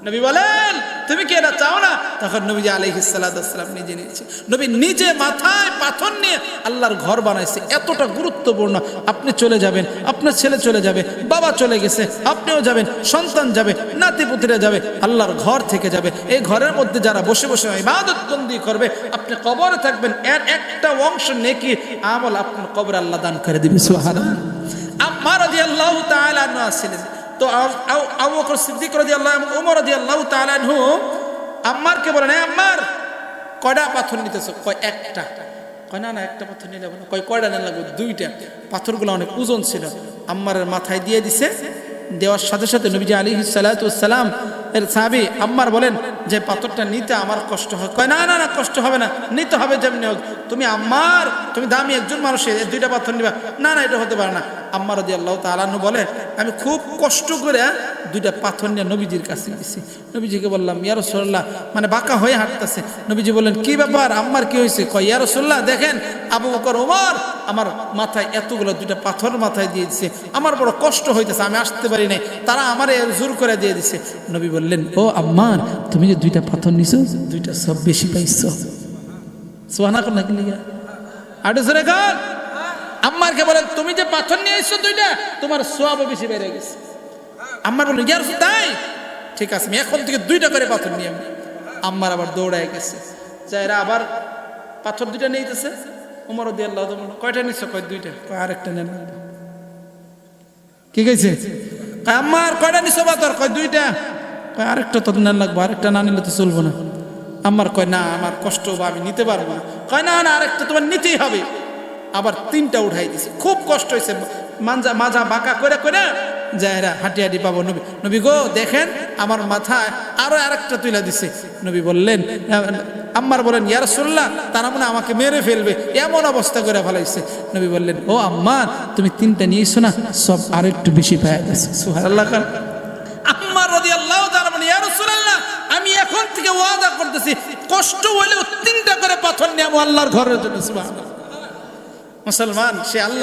নবী বলেন, তুমি কি এটা চাও না? তখন নবী আলাইহিস সালাতু ওয়াস সালাম নিজে নিয়েছে। নবী নিজে মাথায় পাথর নিয়ে আল্লাহর ঘর বানাইছে। এতটা গুরুত্বপূর্ণ। আপনি চলে যাবেন, আপনার ছেলে চলে যাবে, বাবা চলে গেছে, আপনিও যাবেন, সন্তান যাবে, নাতিপুতিরা যাবে, আল্লাহর ঘর থেকে যাবে। এই ঘরের মধ্যে যারা বসে বসে ইবাদত বন্দি করবে, আপনি কবরে থাকবেন, এর একটা অংশ নেকি আমল আপনার কবরে আল্লাহ দান করে দিবেন। সুবহানাল্লাহ। আম্মার রাদিয়াল্লাহু তাআলা আনহা ছিলেন। তো আবু বকর সিদ্দিক রাদিয়াল্লাহু আনহু, ওমর রাদিয়াল্লাহু তাআলা আনহু আম্মারকে বলেন, হে আম্মার, কয়টা পাথর নিতেছ? কয় একটা। কয় না, একটা পাথর নিলে হবে না। কয় কয়টা নেন লাগবে? দুইটা। পাথরগুলো অনেক ওজন ছিল। আম্মারের মাথায় দিয়ে দিছে। দেওয়ার সাথে সাথে নবীজি আলাইহিস সালাতু ওয়াস সালাম এর সাহাবী আম্মার বলেন যে পাথরটা নিতে আমার কষ্ট হয়। কয় না, কষ্ট হবে না, নিতে হবে যেমনি হোক। তুমি আম্মার, তুমি দামি একজন মানুষের দুইটা পাথর নিবা? না, এটা হতে পারে না। আম্মার রাদিয়াল্লাহু তাআলা আনহু বলে, আমি খুব কষ্ট করে দুইটা পাথর নিয়ে নবীজির কাছে গেছি। নবীজিকে বললাম, ইয়া রাসূলুল্লাহ, মানে বাঁকা হয়ে হাঁটতেছে। নবীজি বললেন, কি ব্যাপার আম্মার, কি হয়েছে? কয়, ইয়া রাসূলুল্লাহ, দেখেন আবু বকর, ওমর আমার মাথায় এতগুলো দুইটা পাথর মাথায় দিয়ে দিছে, আমার বড় কষ্ট হইতেছে, আমি আসতে পারি নাই, তারা আমার জোর করে দিয়ে দিছে। নবী বললেন, ও আম্মার, তুমি যে দুইটা পাথর নিছো, দুইটা সব বেশি পাইছো। সুবহানাল্লাহ নাকি লিগা আড়ে জোরে গান। আম্মারকে বলেন, তুমি যে পাথর নিয়ে এসছো দুইটা, তোমার সওয়াবও বেশি বেড়ে গেছে। আম্মার বললেন, ইয়া রাসূল, তাই? ঠিক আছে, আমি এখন থেকে দুইটা করে পাথর নিয়ে। আম্মার আবার দৌড়ায় গেছে, যাইরা আবার পাথর দুইটা নিতেছে। ওমর রাদিয়াল্লাহু তাআলা, কয়টা নিছো? কয় দুইটা। কয় আরেকটা নেন। কি কইছে? কয় আম্মার, কয়টা নিছো পাথর? কয় দুইটা। কয় আরেকটা তো নেন লাগবে, আরেকটা না নিলে তো চলবো না। আম্মার কয়, না, আমার কষ্ট বা আমি নিতে পারবো না। কয় না, আরেকটা তোমার নিতেই হবে। আবার তিনটা উঠাই দিছে। খুব কষ্ট হয়েছে, মাজা বাঁকা করে করে যায়রা হাঁটি পাবো। নবী গো, দেখেন আমার মাথায় আরো আরেকটা তুলে দিছে। নবী বললেন, আম্মার বলেন, ইয়া রাসূলুল্লাহ, তারা মনে আমাকে মেরে ফেলবে, এমন অবস্থা করে ফেলাইছে। নবী বললেন, ও আম্মার, তুমি তিনটা নিয়েছো না, সব আরো একটু বেশি পাওয়া গেছে। সুবহানাল্লাহ। আম্মার রাদিয়াল্লাহু তাআলা বলেন, ইয়া রাসূলুল্লাহ, আমি এখন থেকে ওয়াদা করতেছি, কষ্ট হলেও 3টা করে পাথর নিয়ে আল্লাহর ঘরের জন্য সুবহানাল্লাহ। মুসলমান সে আল্লাহ